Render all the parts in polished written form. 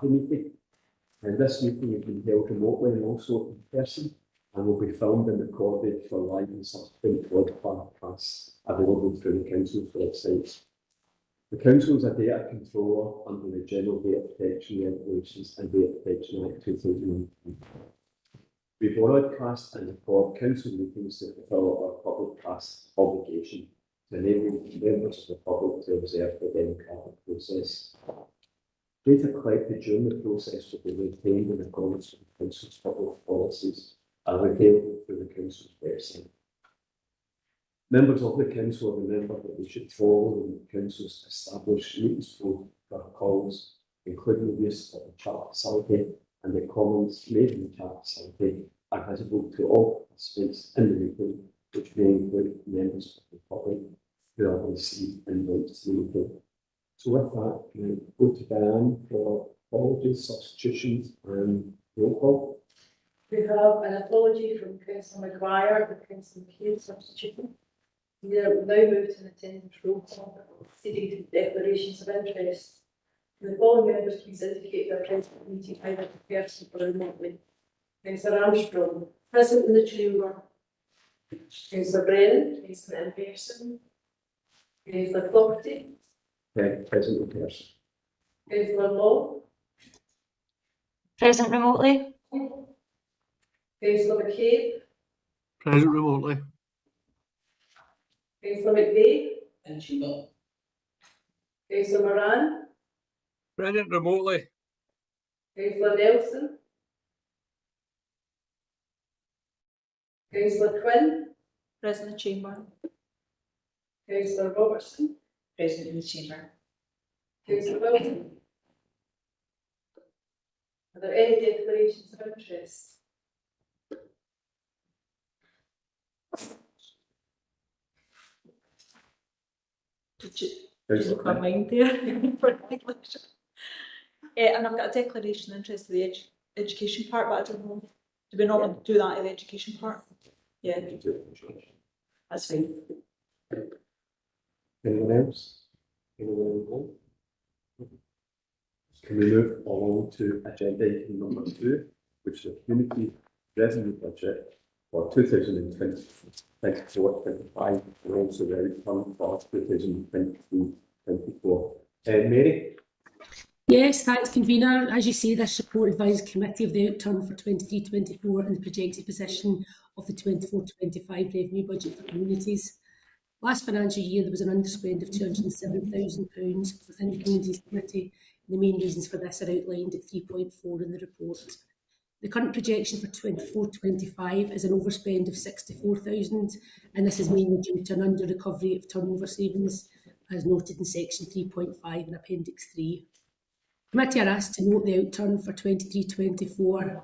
party meeting. And this meeting has been held remotely and also in person, and will be filmed and recorded for live and subsequent broadcasts available through the Council's website. The Council is a data controller under the General Data Protection Regulations and Data Protection Act 2009. We broadcast and record Council meetings to fulfil our public trust obligation to enable members of the public to observe the democratic process. Data collected during the process will be retained in accordance with the Council's public policies and are available through the Council's website. Members of the Council remember that they should follow the Council's established meetings protocols, including the use of the chat facility, and the comments made in the chat facility are visible to all participants in the meeting, which may include members of the public who have received invites to the meeting. So with that, can I go to Diane for apologies, substitutions and roll call? We have an apology from Councillor Maguire and Councillor McCabe substituting. We will now move to an attendance roll call, proceeding to declarations of interest. The following members please indicate their presence at the meeting either in person or remotely. Councillor Armstrong, present in the chamber. Councillor Brennan, present in person. Councillor Flaherty. Present in person. Councillor Law. Present remotely. Councillor McCabe. Present remotely. Councillor McVeigh. And chamber. Councillor Moran. Present remotely. Councillor Nelson. Councillor Quinn. Present in the chamber. Councillor Robertson. Present in the chamber. Councillor Wilson. Are there any declarations of interest? Did you look my mind there? And I've got a declaration of interest for the education part, but I don't know. Do we normally do that in the education part? Yeah, that's fine. Anyone else? Anyone else? Can we move along to agenda item number 2, which is the community revenue budget for 2024-25 and also the return for 2023-24. Mary? Yes, thanks, Convener. As you say, this report advises Committee of the outturn for 23-24 and the projected position of the 24-25 revenue budget for communities. Last financial year, there was an underspend of £207,000 within the Communities Committee. The main reasons for this are outlined at 3.4 in the report. The current projection for 24-25 is an overspend of £64,000, and this is mainly due to an under-recovery of turnover savings, as noted in section 3.5 in Appendix 3. The committee are asked to note the outturn for 23-24,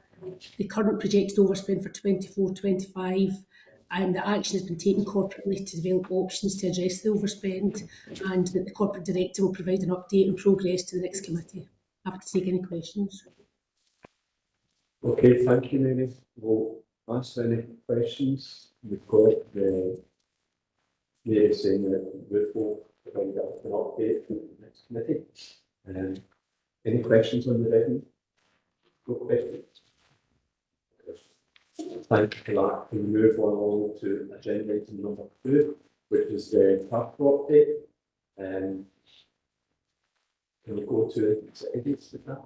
the current projected overspend for 24-25, and that action has been taken corporately to develop options to address the overspend, and that the corporate director will provide an update on progress to the next committee. Happy to take any questions. Okay, thank you, Mary. We'll answer any questions. We've got the Mary saying that Ruth will provide an update from the next committee. Any questions on the revenue? No questions. Thank you for that. We move along to agenda item number 2, which is the capital update. Can we go to executives with that?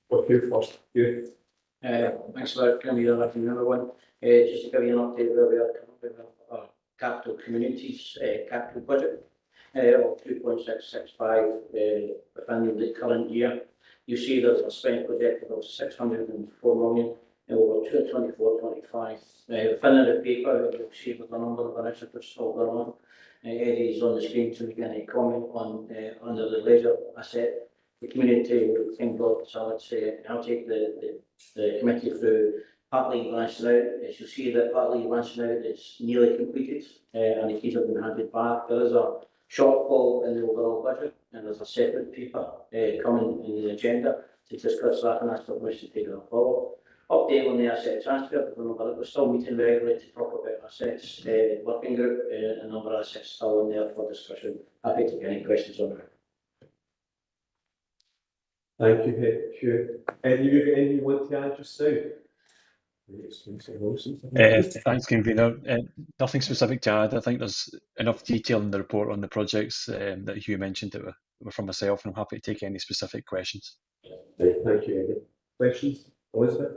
What you first? You. Thanks for coming here, everyone. Just to give you an update where we are coming with our capital communities capital budget of 2.665 within the current year. You see there's a spend projected of 604 million over 24-25. Within the paper, you'll see with the number of initiatives still going on. Eddie's on the screen to make any comment on under the leisure asset. The community thing got, so I'll take the committee through Partly Lancing Out. As you see that Partly Lancing Out is nearly completed and the keys have been handed back. There is a shortfall in the overall budget and there's a separate paper coming in the agenda to discuss that, and that's what we should take it forward. Update on the asset transfer, we're still meeting regularly to talk about assets, working group, a number of assets still in there for discussion. Happy to take any questions on that. Thank you, Hugh. Any you want to add just now? Yes, Councillor Wilson. Thanks, Convener. Nothing specific to add. I think there's enough detail in the report on the projects that Hugh mentioned that were from myself, and I'm happy to take any specific questions. Right, thank you, Eddie. Questions? Elizabeth?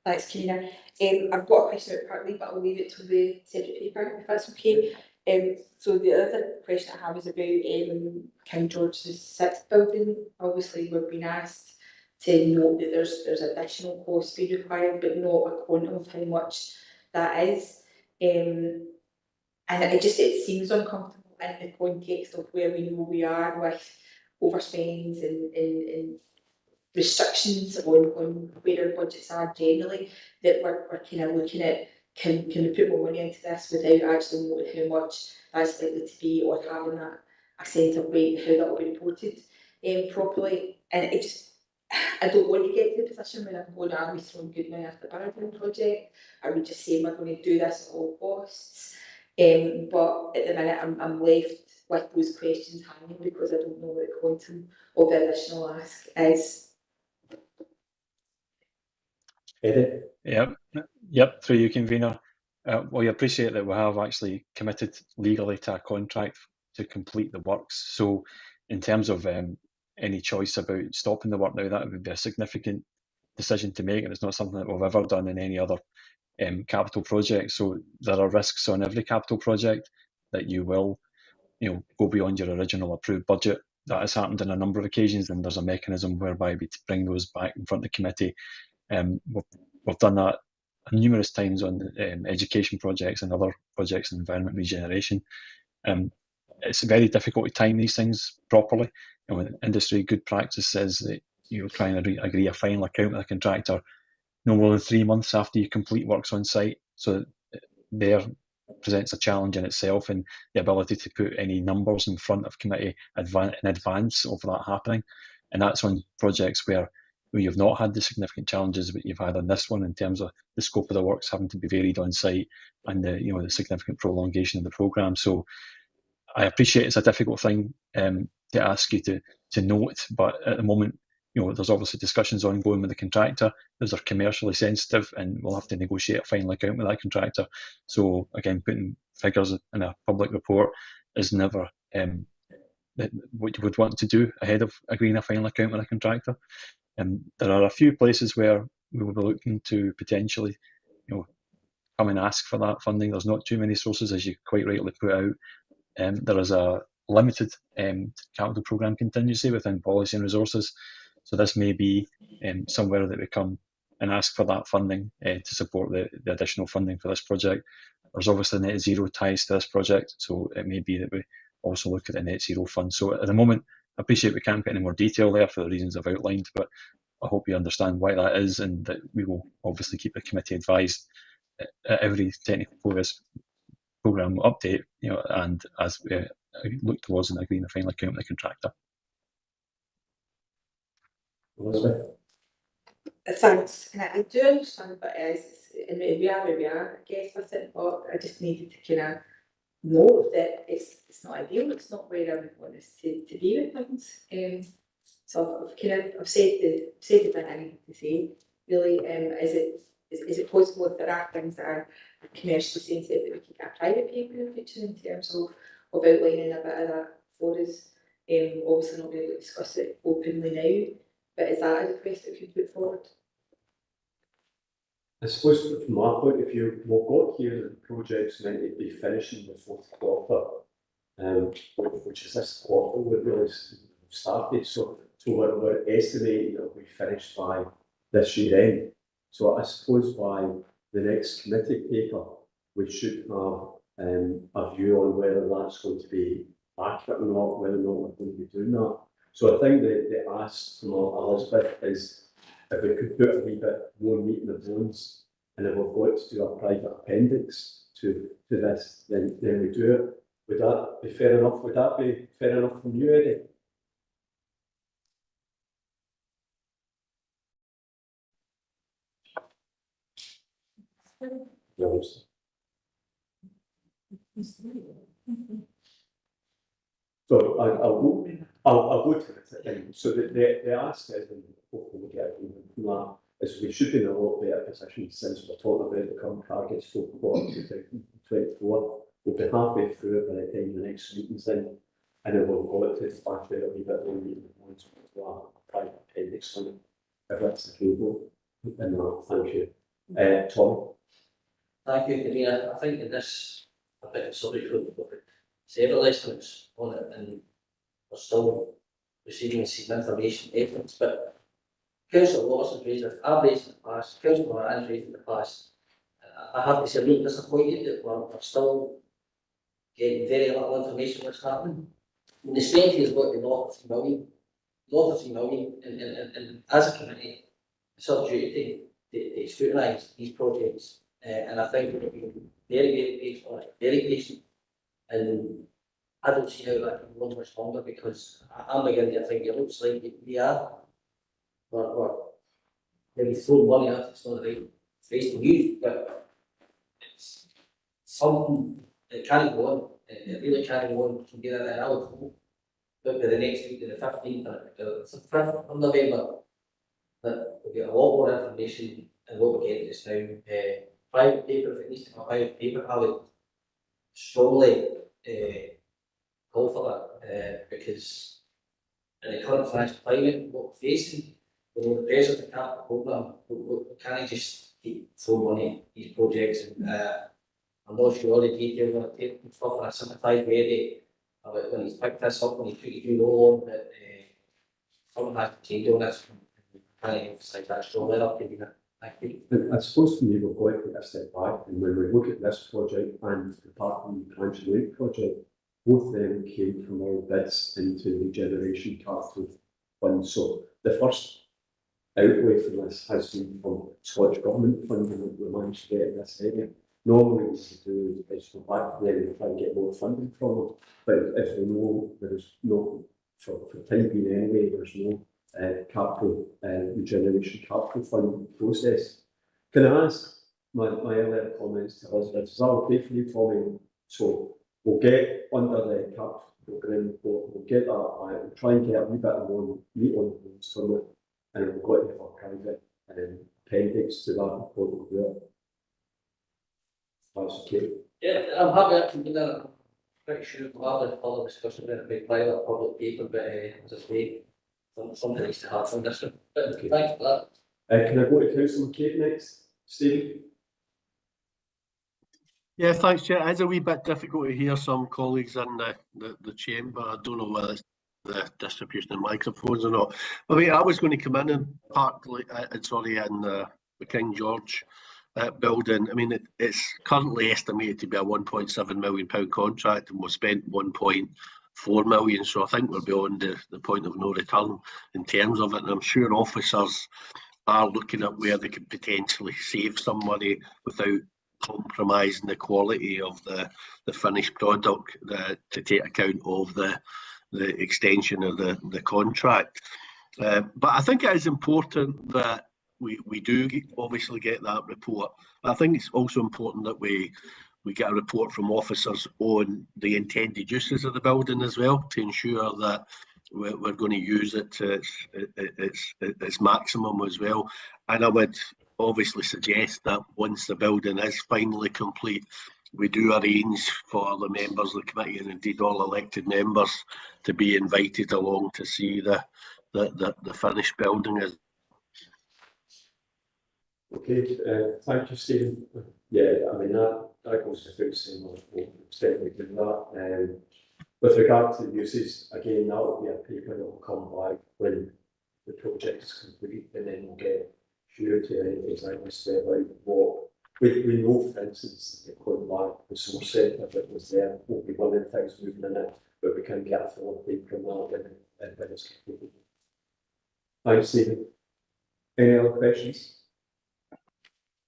Thanks, Karina. I've got a question about Park Lane, but I'll leave it to the separate paper if that's okay. So the other question I have is about King George's 6 building. Obviously, we've been asked to note that there's additional costs being required, but not a quantum of how much that is. And it seems uncomfortable in the context of where we know we are with overspends and restrictions on where our budgets are generally, that we're kind of looking at can we put more money into this without actually knowing how much that's likely to be, or having a sense of how that will be reported properly. And it just, I don't want to get to the position where I'm going, are we throwing good money after the Barrington project? Are we just saying we're going to do this at all costs? But at the minute I'm left with those questions hanging because I don't know what the quantum of the additional ask is. Eddie? Yep, through you, Convener. We appreciate that we have actually committed legally to a contract to complete the works. So in terms of any choice about stopping the work now, that would be a significant decision to make, and it's not something that we've ever done in any other capital project. So there are risks on every capital project that you will, go beyond your original approved budget. That has happened on a number of occasions, and there's a mechanism whereby we bring those back in front of the committee. We've done that numerous times on education projects and other projects in environment regeneration. It's very difficult to time these things properly. And industry good practice says that you're trying to agree a final account with a contractor no more than 3 months after you complete works on site. So there presents a challenge in itself, and the ability to put any numbers in front of committee in advance of that happening. And that's on projects where you've not had the significant challenges that you've had on this one, in terms of the scope of the works having to be varied on site, and the significant prolongation of the programme. So I appreciate it's a difficult thing to ask you to note, but at the moment, there's obviously discussions ongoing with the contractor. Those are commercially sensitive, and we'll have to negotiate a final account with that contractor. So again, putting figures in a public report is never what you would want to do ahead of agreeing a final account with a contractor. There are a few places where we will be looking to potentially, come and ask for that funding. There's not too many sources, as you quite rightly put out. There is a limited capital programme contingency within policy and resources. So this may be somewhere that we come and ask for that funding to support the additional funding for this project. There's obviously net zero ties to this project, so it may be that we also look at the net zero fund. So at the moment, I appreciate we can't get any more detail there for the reasons I've outlined, but I hope you understand why that is, and that we will obviously keep the committee advised at every technical progress programme update, and as we look towards and agreeing a final account with the contractor. Elizabeth? Thanks. And I do understand what it is, and we are where we are, I guess, with it, but I just needed to kind of know that it's not ideal, it's not where I would want us to be with things. So I've said the thing I need to say. Really, is it possible, if there are things that are commercially sensitive, that we can get a private paper in the future in terms of outlining a bit of that for us? Obviously not be able to discuss it openly now, but is that a request that we can put forward? I suppose from my point of view, we've got here that the project's meant to be finishing the fourth quarter, which is this quarter we've really started. So we're estimating that we finish by this year end. So I suppose by the next committee paper, we should have a view on whether that's going to be accurate or not, whether or not we're going to be doing that. So I think that the ask from Elizabeth is if we could put a wee bit more meat in the bones, and if we've got to do a private appendix to this, then we do it. Would that be fair enough? Would that be fair enough from you, Eddie? Yes. So I'll go to it. So the ask is, and hopefully we get from that, is we should be in a lot better position since we're talking about the current targets for quarter 2024. We'll be halfway through it by the time the next meeting's in, and then we'll go to flash out a wee bit more meeting once we've got a private appendix on it. If that's the cable, and thank you. Tom? Thank you, Karina. I think in this, I think it's sorry for several estimates on it, and we're still receiving some information evidence, but Councillor Lawson's raised it, I've raised it in the past, Councillor Moran's raised it in the past. I have to say, I'm really disappointed that we're still getting very little information what's happening. And the state has got the north of 3 million, and as a committee, it's our duty to scrutinise these projects, and I think we're being very patient, and I don't see how that can go much longer, because I'm beginning to think it looks like we are. We're maybe throwing money at it's not the right phrase to use, but it's something that can't go on. It really can't go on from here, and I would hope that by the next week, the 15th or the 5th of November, that we'll get a lot more information and what we're getting just now. Private paper, if it needs to come private paper, I would strongly call for that, because in the current financial climate, what we're facing, the pressure to cap the programme, we can't just keep throwing money at these projects. And I'm not sure all the details are taken stuff in a simplified way about when he's picked this up, when he's put you on, but something has to change on this. Can I emphasise that strongly enough? Thank you. I suppose for me, we've got to take a step back, and when we look at this project and the Parkland Branch Lake project, both of them came from our bids into the Regeneration Capital Fund. So the first outlay for this has been from Scottish Government funding that we managed to get in this area. Normally what we do is go back to them and try and get more funding from them, but if we know there's no, for time being anyway, there's no capital regeneration capital fund process. Can I ask my earlier comments to Elizabeth, is that okay for you, Tommy? So we'll get under the capital programme report, we'll get that, we'll try and get a wee bit more meat on the bones from it, and we've got to have a private appendix to that report. We'll do it. That's okay. Yeah, I'm happy to do that. I'm pretty sure we'll have a further discussion about it, private public paper, but as I say, something needs to happen on this one. But Okay. thanks for that. Can I go to Councillor Kate next? Stephen? Yeah, thanks, Chair. It's a wee bit difficult to hear some colleagues in the chamber. I don't know whether it's the distribution of microphones or not. I mean, I was going to come in and park, in the King George building. I mean, it's currently estimated to be a £1.7 million contract, and we've spent 1.4 million. So I think we're beyond the point of no return in terms of it. And I'm sure officers are looking at where they could potentially save some money without compromising the quality of the finished product to take account of the extension of the contract. But I think it is important that we do obviously get that report. I think it's also important that we get a report from officers on the intended uses of the building as well, to ensure that we're going to use it to its maximum as well. And I would obviously suggest that once the building is finally complete, we do arrange for the members of the committee, and indeed all elected members, to be invited along to see the finished building. Okay, thank you, Stephen. Yeah, I mean, that goes without saying, we'll certainly do that. With regard to the uses, again, that will be a paper that will come back when the project is complete, and then we'll get you to exactly step out what we know, for instance, that going back the source set, if it was there, will be one of the things moving in it, but we can get a full paper on that when it's completed. Thanks, Stephen. Any other questions?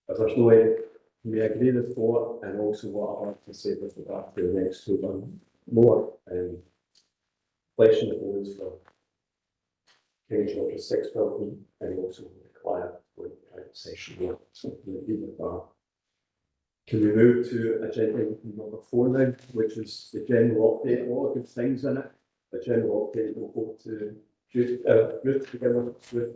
If there's no any, we agree with what, and also what I have to say with regard to the next two more inflation that goes for King George's 6 building, and also require for the private session here. So we'll leave it there. Can we move to agenda item number 4 now, which is the general update, a lot of good things in it. a general update, we'll go to Ruth, Ruth to begin with. Ruth.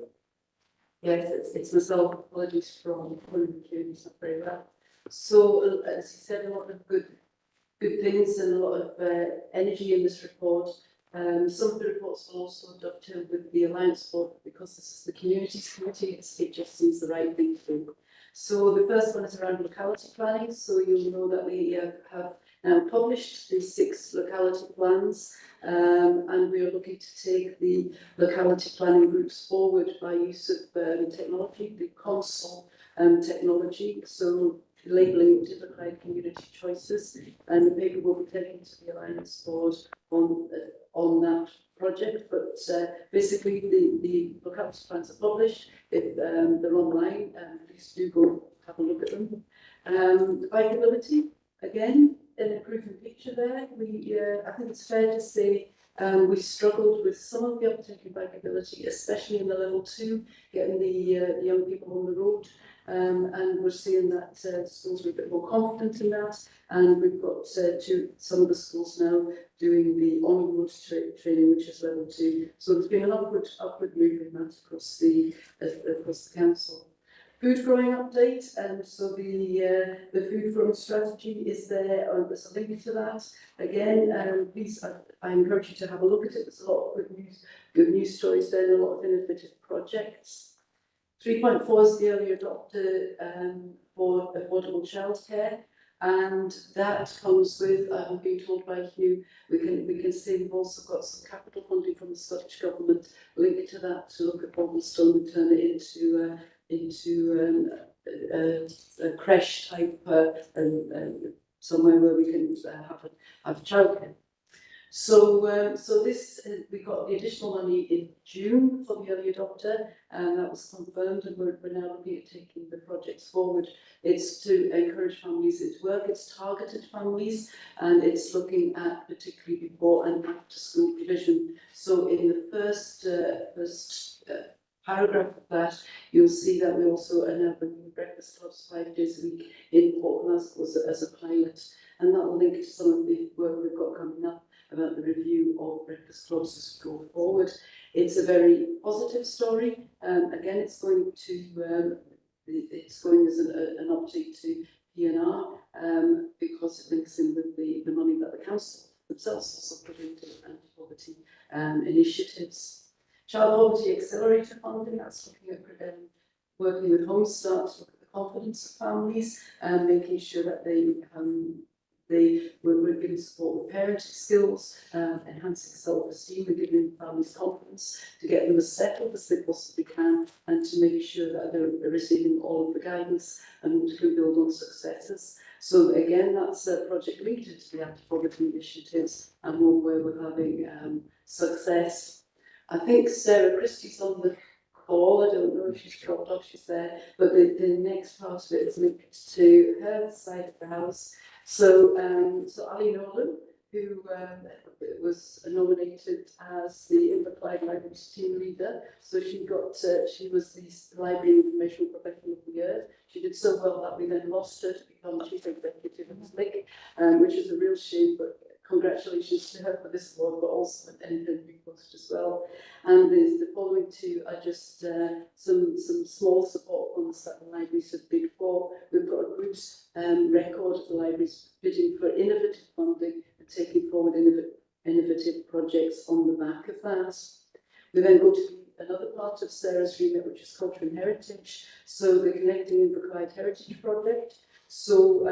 Yes, it's myself. Apologies from queuing, not very well. So, as you said, a lot of good things and a lot of energy in this report. Some of the reports will also dovetail with the Alliance Board because this is the Communities Committee. It just seems the right thing to do. So the first one is around locality planning. So you'll know that we have now published the 6 locality plans, and we are looking to take the locality planning groups forward by use of technology, the console technology. So labelling different community choices, and the paper will be taken to the Alliance Board on that project. But basically, the locality plans are published. They're online, and please do go have a look at them. Bikeability, again, an improving picture there. I think it's fair to say we struggled with some of the uptake in bikeability, especially in the level 2, getting the young people on the road. And we're seeing that schools are a bit more confident in that, and we've got some of the schools now doing the on-road training, which is level 2. So there's been an upward move in that across the council. Food growing update, and so the food growing strategy is there. There's a link to that. Again, please, I encourage you to have a look at it. There's a lot of good news stories there, and a lot of innovative projects. 3.4 is the early adopter for affordable childcare, and that comes with, I'm being told by Hugh, we can see we've also got some capital funding from the Scottish Government linked to that to look at Bobblestown and turn it into a creche type somewhere where we can have childcare. So this we got the additional money in June for the early adopter, and that was confirmed, and we're now looking at taking the projects forward. It's to encourage families into work. It's targeted families, and it's looking at particularly before and after school provision. So in the first paragraph of that, you'll see that we also are now bringing breakfast clubs 5 days a week in Port Glasgow as a pilot, and that will link to some of the work we've got coming up about the review of breakfast clubs as we go forward. It's a very positive story. Again, it's going as an update to PNR because it links in with the money that the council themselves also put into anti-poverty initiatives. Child Poverty Accelerator funding, that's looking at working with Home Start to look at the confidence of families and making sure that we're giving support with parenting skills, enhancing self-esteem and giving families confidence to get them as settled as they possibly can, and to make sure that they're receiving all of the guidance and can build on successes. So again, that's a project linked to the anti-poverty initiatives and one where we're having success. I think Sarah Christie's on the call. I don't know if she's dropped off, she's there, but the next part of it is linked to her side of the house. So Ali Nolan, who was nominated as the Inverclyde Libraries team leader, so she was the Library Information Professional of the Year. She did so well that we then lost her to become Chief Executive of SLIC, which is a real shame, but congratulations to her for this award, but also anything we post as well. And the following two are just some small support funds that the libraries have bid for. We've got a good record of the libraries bidding for innovative funding and taking forward innovative projects on the back of that. We then go to another part of Sarah's remit, which is culture and heritage. So the Connecting Inverclyde Heritage Project. So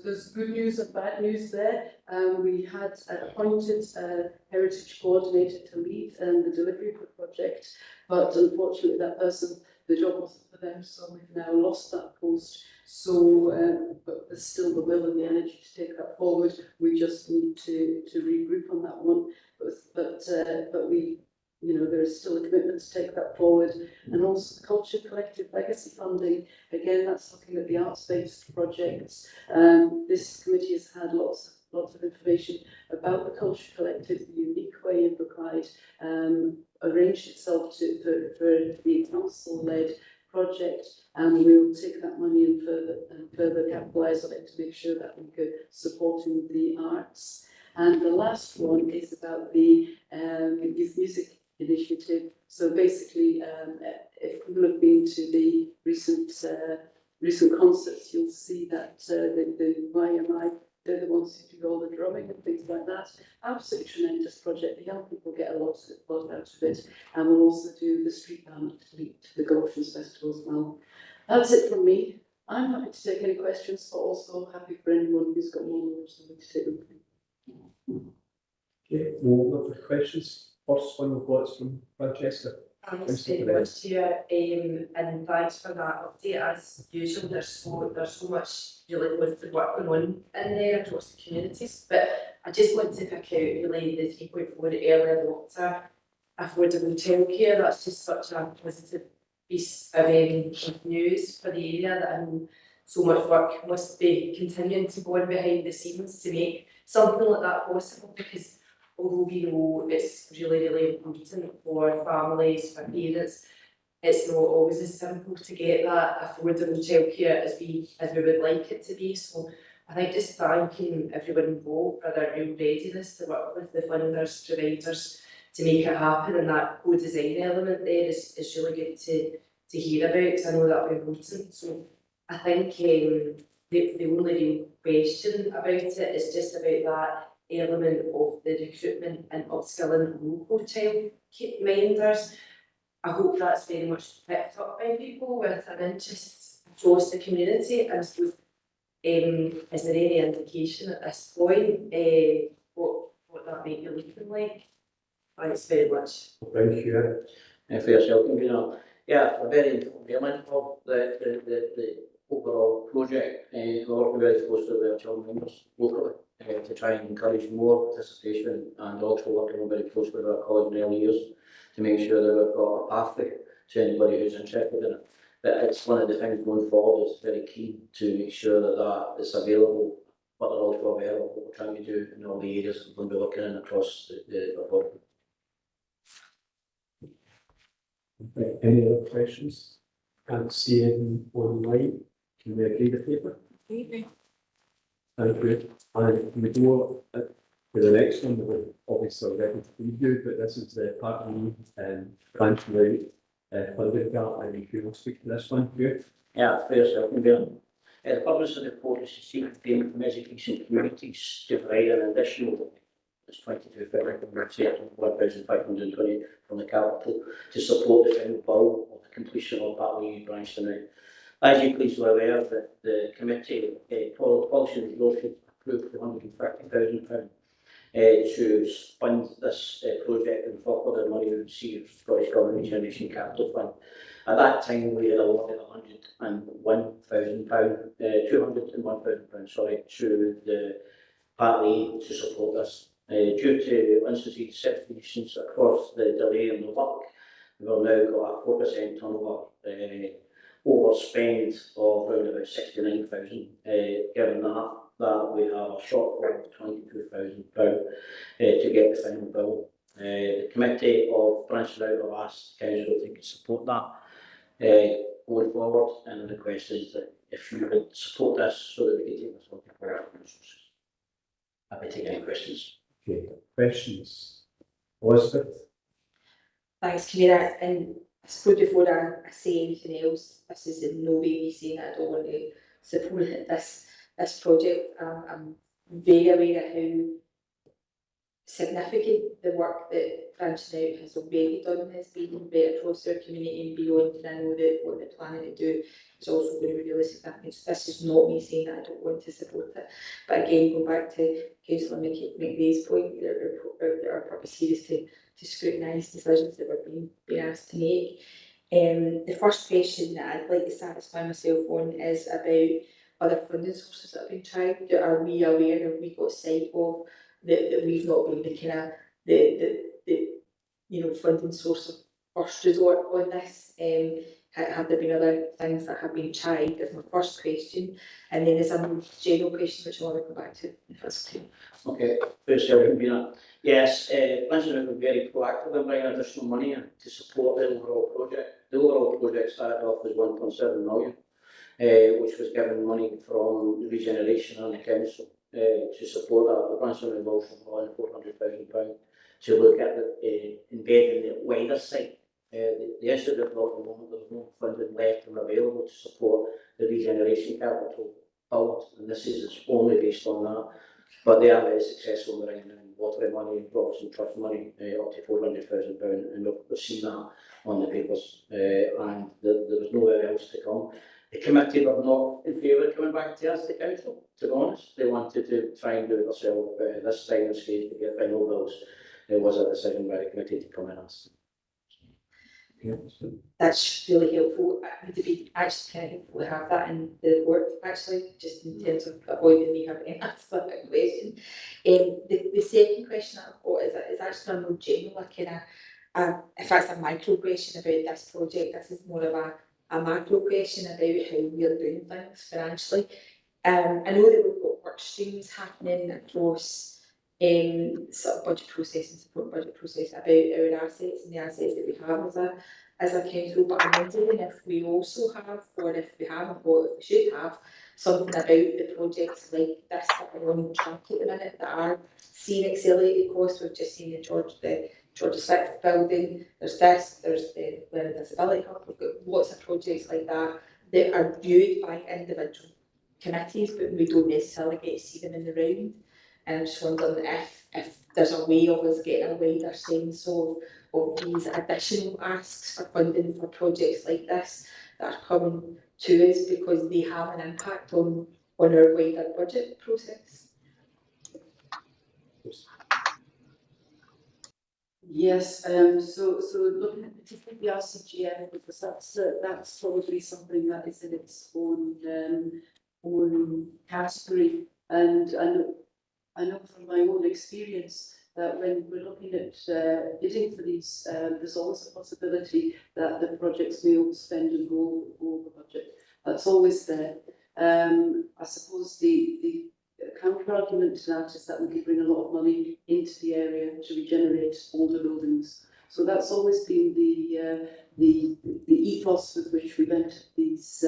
there's good news and bad news there. We had appointed a heritage coordinator to lead the delivery of the project, but unfortunately that person, the job wasn't for them, so we've now lost that post. So, but there's still the will and the energy to take that forward. We just need to regroup on that one, but we, there is still a commitment to take that forward. And also the Culture Collective Legacy Funding, again, that's looking at the arts-based projects. This committee has had lots of information about the Culture Collective, the unique way Inverclyde arranged itself for the council-led project, and we'll take that money and further capitalise on it to make sure that we go supporting the arts. And the last one is about the youth music initiative. So basically, if people have been to the recent concerts, you'll see that the YMI, they're the ones who do all the drumming and things like that. Absolutely tremendous project. The young people get a lot out of it, and we'll also do the street band to the Golfers Festival as well. That's it from me. I'm happy to take any questions, but also happy for anyone who's got more knowledge than me to take them. Okay, we'll look for questions. First one we've got is from Francesca. Thanks very much to you, and thanks for that update. As usual, there's so much really positive work going on in there across the communities. But I just want to pick out really the 3.4 early adopter affordable childcare. That's just such a positive piece of news for the area, that so much work must be continuing to go on behind the scenes to make something like that possible, because although we know it's really important for families, for parents, it's not always as simple to get that affordable childcare as we would like it to be. So I think just thanking everyone involved for their real readiness to work with the funders, providers, to make it happen, and that co-design element there is really good to hear about, because I know that will be important. So I think the only real question about it is just about that element of the recruitment and upskilling local childminders. I hope that's very much picked up by people with an interest across the community. And so, is there any indication at this point what that might be looking like? Thanks very much. Thank you. And for yourself, Convener. Yeah, a very important element of the overall project. We're working very closely with our child members locally to try and encourage more participation, and also working very closely with our college in early years to make sure that we've got a pathway to anybody who's interested in it. But it's one of the things going forward is very key to make sure that is available, but they're also aware of what we're trying to do in all the areas we're going to be looking in across the board. Any other questions? Can't see any online. Can we agree the paper? Thank you. And we go to the next one, that we're obviously already previewed, but this is the part one branching out funding gap, and if you will speak to this one, Hugh. Yeah, for yourself, Convener. The purpose of the report is to seek payment from education communities to provide an additional, it's 1,520 from the capital to support the final bill of the completion of Batley branching out. As you please are aware, that the committee, Policy and Resources, approved £250,000 to fund this project and for the money we received from Scottish Government Generation Capital Fund. At that time, we had awarded £201,000, to the Batley to support this. Due to unsolicited certifications across the delay in the work, we've now got a 4% turnover overspend of around about 69,000. Given that we have a shortfall of £22,000 to get the final bill. The committee of branching out have asked council if they could support that going forward, and the request is that if you would support this so that we can take this on to our resources. Happy to take any questions. Okay, questions? Elizabeth? Thanks, Convener. And I suppose before I say anything else, this is in no way me saying I don't want to support this project. I'm very aware of how significant the work that Branching Out has already done has been right across their community and beyond, and I know that what they're planning to do is also going to be really significant. So this is not me saying that I don't want to support it. But again, going back to Councillor McVeigh's point, our purpose here is to scrutinise decisions that we're being asked to make. The first question that I'd like to satisfy myself on is about other funding sources that have been tried. Are we aware, have we got sight of that we've not been the kind of the funding source of first resort on this? Have there been other things that have been tried? That's my first question. And then there's a more general question which I want to come back to if that's okay. Okay, first Convener. Yes, Branching Out were very proactive in bringing additional money in to support the overall project. The overall project started off with 1.7 million, which was given money from the regeneration and the council to support that, the Branston and Motion on £400,000 to look at embedding the wider site. The issue that we've got at the moment, there's no funding left and available to support the regeneration capital build, and this is only based on that. But they are very successful in bringing in water money, Robertson Trust money, up to £400,000, and we've seen that on the papers, and there was nowhere else to come. The committee were not in favour of coming back to us, the council, to be honest. They wanted to try and do it themselves, but this time and stage to get final bills, there was a decision by the committee to come in us. That's really helpful. Would it be actually kind of helpful to have that in the report, actually, just in terms of avoiding me having asked that question. The second question that I've got is actually a more general, if that's a micro question about this project, this is more of a macro question about how we're doing things financially. I know that we've got work streams happening across sort of budget process and support budget process about our assets and the assets that we have as a council, but I'm wondering if we also have, or if we haven't, or if we should have, something about the projects like this that are on track at the minute that are seeing accelerated costs. We've just seen the Georgia 6th building, there's the Learning Disability Hub, we've got lots of projects like that that are viewed by individual committees, but we don't necessarily get to see them in the round. And I'm just wondering if there's a way of us getting a wider sense of these additional asks for funding for projects like this that are coming to us because they have an impact on our wider budget process. Yes, so looking at particularly the RCGF, because that's probably something that is in its own category, and I know from my own experience that when we're looking at bidding for these, there's always a possibility that the projects may overspend and go over budget. That's always there. I suppose the counter argument to that is that we could bring a lot of money into the area to regenerate older buildings. So that's always been the ethos with which we've entered these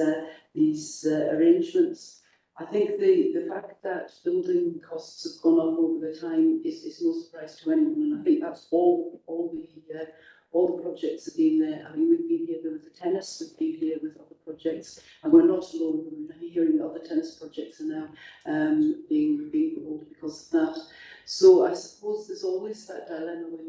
arrangements. I think the fact that building costs have gone up over the time is no surprise to anyone, and I think that's all the projects have been there. I mean, we've been here with the tennis, we've been here with other projects, and we're not alone. We're hearing that other tennis projects are now being promoted because of that. So I suppose there's always that dilemma when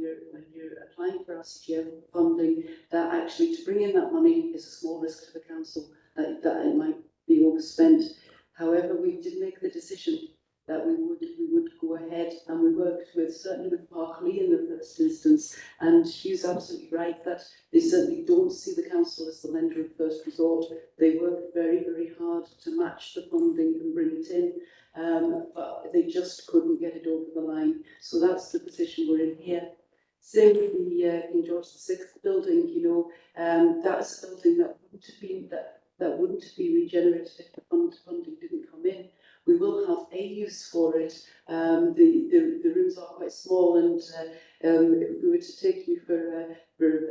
you're applying for RCGF funding, that actually to bring in that money is a small risk to the council that it might be overspent. However, we did make the decision that we would go ahead, and we worked certainly with Parklea in the first instance, and Hugh's absolutely right that they certainly don't see the council as the lender of first resort. They work very, very hard to match the funding and bring it in, but they just couldn't get it over the line. So that's the position we're in here. Same with the King George VI building, that's a building that wouldn't have been regenerated if the funding didn't come in. We will have a use for it. The rooms are quite small, and if we were to take you for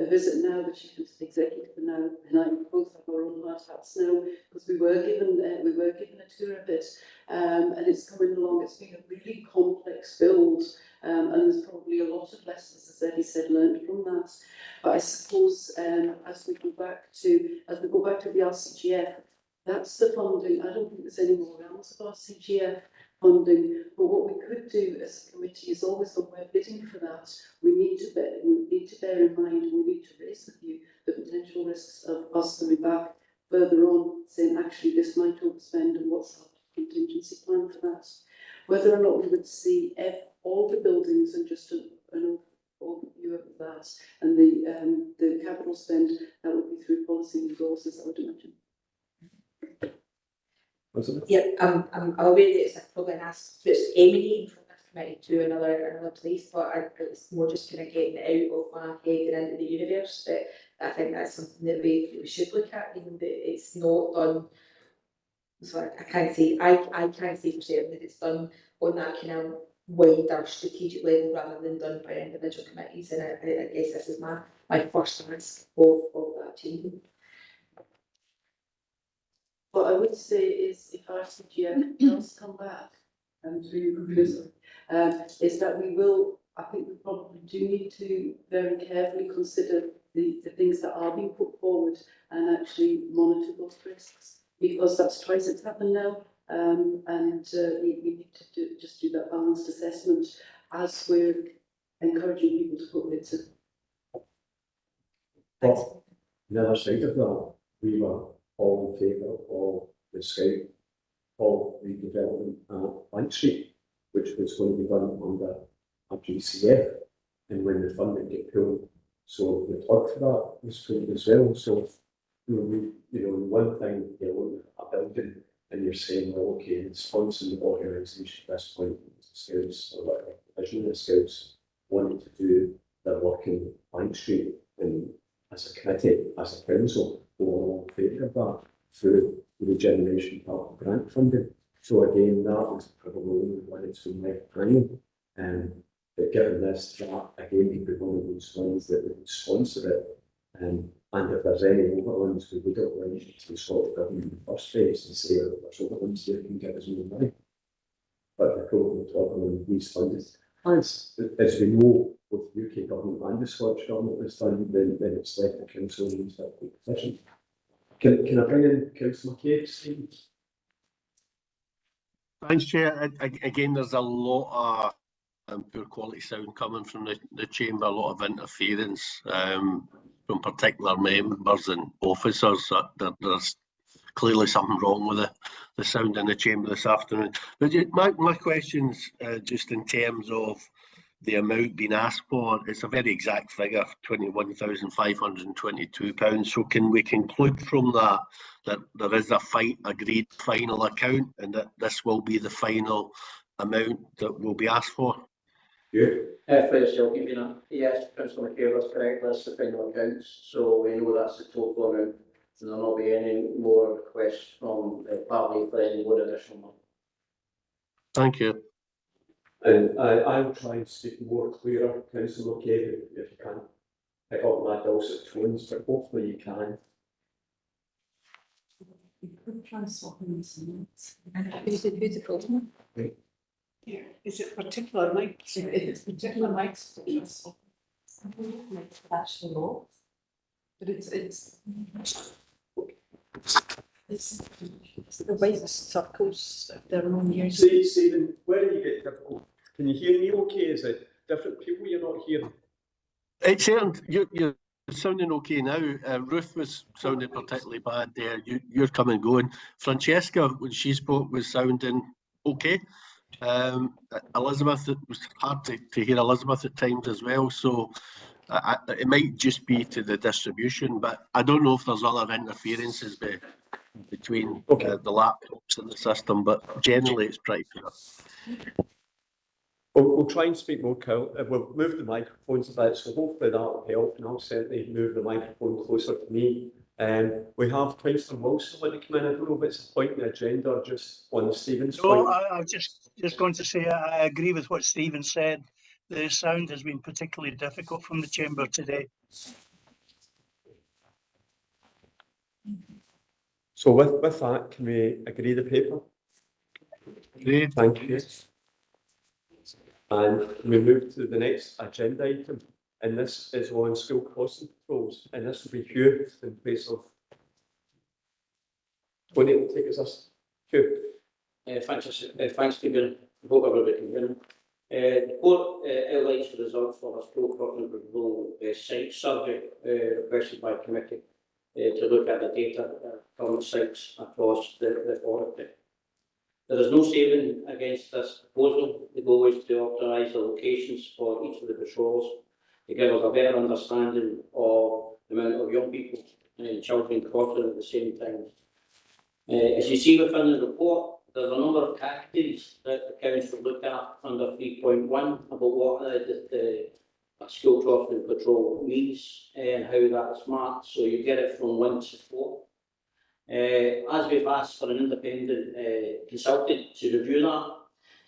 a visit now, the chief executive now and I both have our own hard hats now, because we were given a tour of it, and it's coming along. It's been a really complex build, and there's probably a lot of lessons, as Eddie said, learned from that. But I suppose as we go back to the RCGF, that's the funding. I don't think there's any more rounds of RCGF funding, but what we could do as a committee is always when we're bidding for that, we need to bear in mind, and we need to raise with you the potential risks of us coming back further on, saying actually this might overspend, and what's our contingency plan for that. Whether or not we would see all the buildings and just an overview of that, and the capital spend, that would be through policy and resources, I would imagine. Yeah, I'm aware that it's probably an ask that's emanating from this committee to another place, but it's more just kind of getting it out of my head and into the universe. But I think that's something that we should look at, even that it's not done. So I can't say for certain that it's done on that kind of wider strategic level rather than done by individual committees. And I guess this is my first ask of that changing. What I would say is if RCGF does come back through you, Professor, is that we will, I think we probably do need to very carefully consider the things that are being put forward and actually monitor those risks, because that's twice it's happened now, and we need to just do that balanced assessment as we're encouraging people to put bids in. But the other side of that, we were all in favour of the Scout Hall redevelopment at Bank Street, which was going to be done under a GCF, and when the funding get pulled, so the plug for that was pulled as well. So one thing, a building, and you're saying, well, okay, the sponsoring organisation at this point, the Scouts or whatever division of the Scouts wanted to do their work in Bank Street, and as a committee, as a council, we were all in favour of that through the Regeneration Park grant funding. So again, that was probably only one that's been left hanging. But given this, that again would be one of those ones that would sponsor it. And if there's any overruns, we would have linked to the Scottish Government in the first place and say, oh, there's overruns here, can give us more money. But the problem with talking these funds, as we know, with the UK government and the Scottish Government has done, then it's left the council in a position. Can I bring in Councillor McCabe, Stephen? Thanks, Chair. Again, there's a lot of poor quality sound coming from the chamber, a lot of interference from particular members and officers. There's clearly something wrong with the sound in the chamber this afternoon. But my question's just in terms of the amount being asked for. It's a very exact figure, £21,522. So can we conclude from that there is a agreed final account, and that this will be the final amount that will be asked for? Good. For yourself, yes, Councillor McCabe, that's correct. That's the final accounts. So we know that's the total amount. And there will not be any more requests from the party for any more additional money. Thank you. And I'll try and speak more clearer, Councillor McCabe, if you can pick up my dulcet tones, but hopefully you can. You could try swapping these notes. Who's the problem? Yeah, is it particular mics? If it's particular mics, flash the law. But it's the white circles, they're on here. See, Stephen, where do you get difficult? Can you hear me okay? Is it different people you're not hearing? It's certain you're sounding okay now. Ruth was sounding particularly bad there. You're coming and going. Francesca, when she spoke, was sounding okay. Elizabeth, it was hard to hear Elizabeth at times as well. So it might just be to the distribution, but I don't know if there's other interferences between the laptops and the system, but generally it's pretty clear. We'll try and speak more, Kyle. We'll move the microphones a bit, so hopefully that will help, and I'll certainly move the microphone closer to me. We have Councillor Wilson want to come in. I don't know if it's a point in the agenda or just on Stephen's point. No, I was just going to say I agree with what Stephen said. The sound has been particularly difficult from the chamber today. So with that, can we agree the paper? Agreed. Thank you. And we move to the next agenda item, and this is on school crossing patrols, and this will be Hugh in place of Tony. Will take us. Hugh. Thanks, Stephen. I hope everybody can hear me. The report outlines the results of a school crossing patrol site survey requested by committee to look at the data from sites across the authority. There is no saving against this proposal. The goal is to authorise the locations for each of the patrols to give us a better understanding of the amount of young people and children crossing at the same time. As you see within the report, there's a number of categories that the council looked at under 3.1 about what the school crossing patrol means and how that's marked. So you get it from 1 to 4. As we've asked for an independent consultant to review that,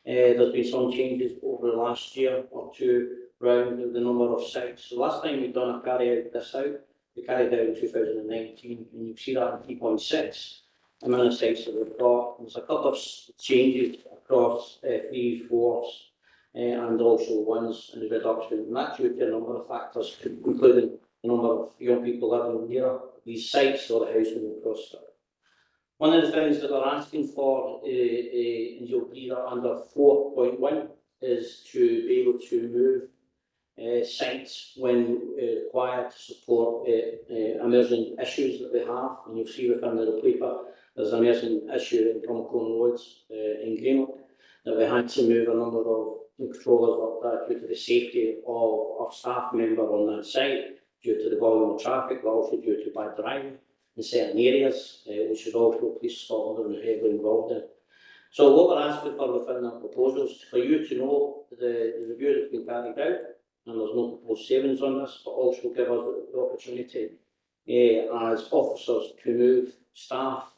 there's been some changes over the last year or two around the number of sites. So last time we've carried this out, we carried out in 2019, and you see that in 3.6. amount of sites that we've got. There's a couple of changes across 3, 4s and also 1s in the reduction, and that's due to a number of factors, including the number of young people living near these sites or the housing across there. One of the things that they're asking for, and you'll read that under 4.1, is to be able to move sites when required to support emerging issues that they have. And you'll see within the paper, there's an emerging issue in Drumcone Roads in Greenock, that we had to move a number of controllers up there due to the safety of our staff member on that site, due to the volume of traffic, but also due to bad driving in certain areas, which is also Police Scotland are heavily involved in. So what we're asking for within our proposals, for you to know the review that's been carried out, and there's no proposed savings on this, but also give us the opportunity as officers to move staff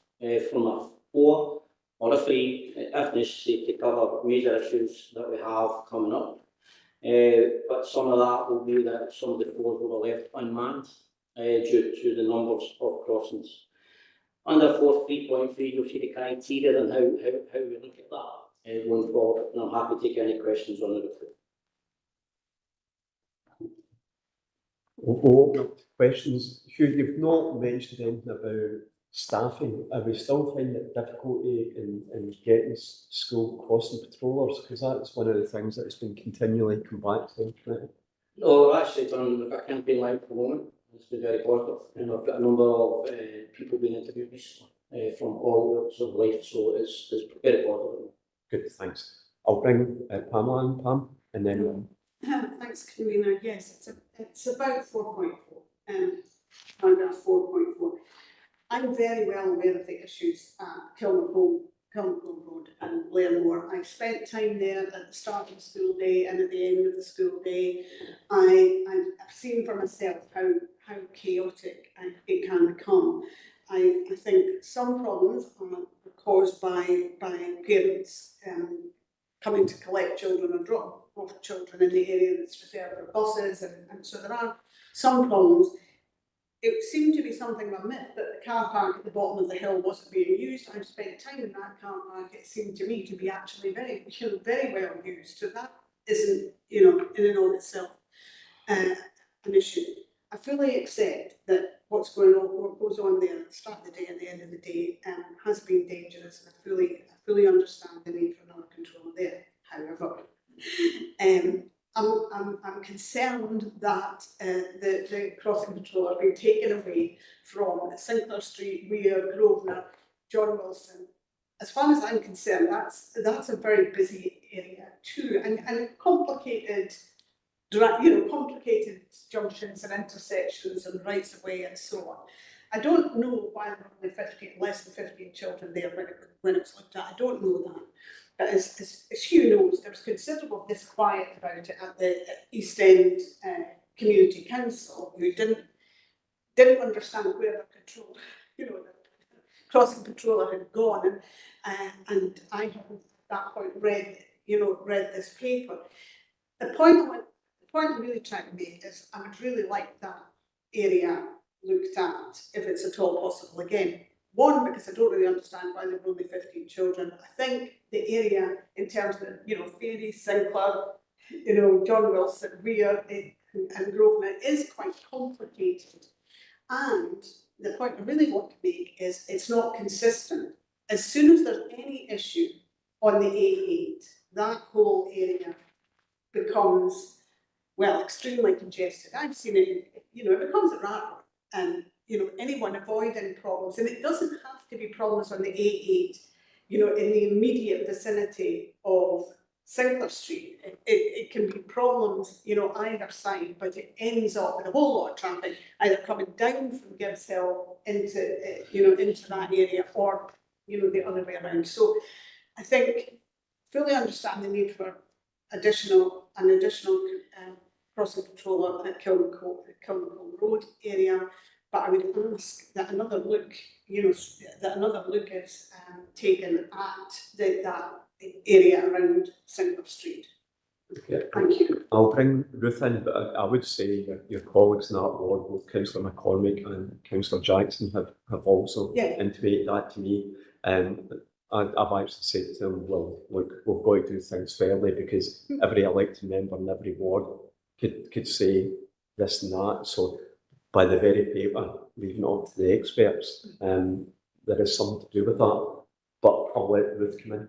from a 4 or a 3, if necessary, to cover major issues that we have coming up. But some of that will be that some of the 4s will be left unmanned due to the numbers of crossings. Under 4.3.3, you'll see the criteria and how we look at that going forward, and I'm happy to take any questions on it. We'll open up to questions. Hugh, you've not mentioned anything about staffing. Are we still finding it difficulty in getting school crossing patrollers? Because that's one of the things that has been continually come back to. Right? No, we've actually done a campaign live at the moment. It's been very positive, and I've got a number of people being interviewed recently from all walks of life, so it's very positive. Good, thanks. I'll bring Pamela in, Pam, and then. Thanks, convener. Yes, it's about 4.4, paragraph 4.4. I'm very well aware of the issues at Kilmacombe Road and Blairmore. I've spent time there at the start of the school day and at the end of the school day. I've seen for myself how chaotic it can become. I think some problems are caused by parents coming to collect children or drop off children in the area that's reserved for buses, and so there are some problems. It seemed to be something of a myth that the car park at the bottom of the hill wasn't being used. I've spent time in that car park. It seemed to me to be actually very well used. So that isn't, in and of itself, an issue. I fully accept that what goes on there at the start of the day and the end of the day has been dangerous, and I fully understand the need for another controller there. However, I'm concerned that the crossing patrol are being taken away from Sinclair Street, Weir, Grosvenor, John Wilson. As far as I'm concerned, that's a very busy area too, and complicated, complicated junctions and intersections and rights of way and so on. I don't know why there are only less than 15 children there when it's looked at. I don't know that. But as Hugh knows, there was considerable disquiet about it at the East End Community Council, who didn't understand where the crossing patroller had gone, and I have at that point read this paper. The point I'm really trying to make is I would really like that area looked at, if it's at all possible again. One, because I don't really understand why there were only 15 children. I think the area, in terms of, Fairy, Sinclair, John Wilson, Weir, and Grosvenor, is quite complicated. And the point I really want to make is it's not consistent. As soon as there's any issue on the A8, that whole area becomes, extremely congested. I've seen it, it becomes a rat run. And anyone avoiding problems, and it doesn't have to be problems on the A8, in the immediate vicinity of Sinclair Street. It can be problems, either side, but it ends up with a whole lot of traffic either coming down from Gibbs Hill into that area, or the other way around. So I think fully understand the need for an additional crossing patroller at Kilmacombe Road area. But I would ask that another look, is taken at that area around Sinclair Street. Okay. Thank you. I'll bring Ruth in, but I would say that your colleagues in that ward, both Councillor McCormick and Councillor Jackson, have also intimated that to me. I've actually said to them, well, look, we've got to do things fairly, because every elected member in every ward could say this and that. So by the very paper, leaving it up to the experts, there is something to do with that. But I'll let Ruth come in.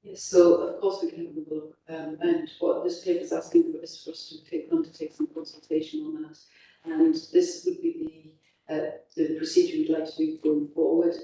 Yes, so of course we can have a look, and what this paper is asking for is for us to undertake some consultation on that, and this would be the procedure we'd like to do going forward.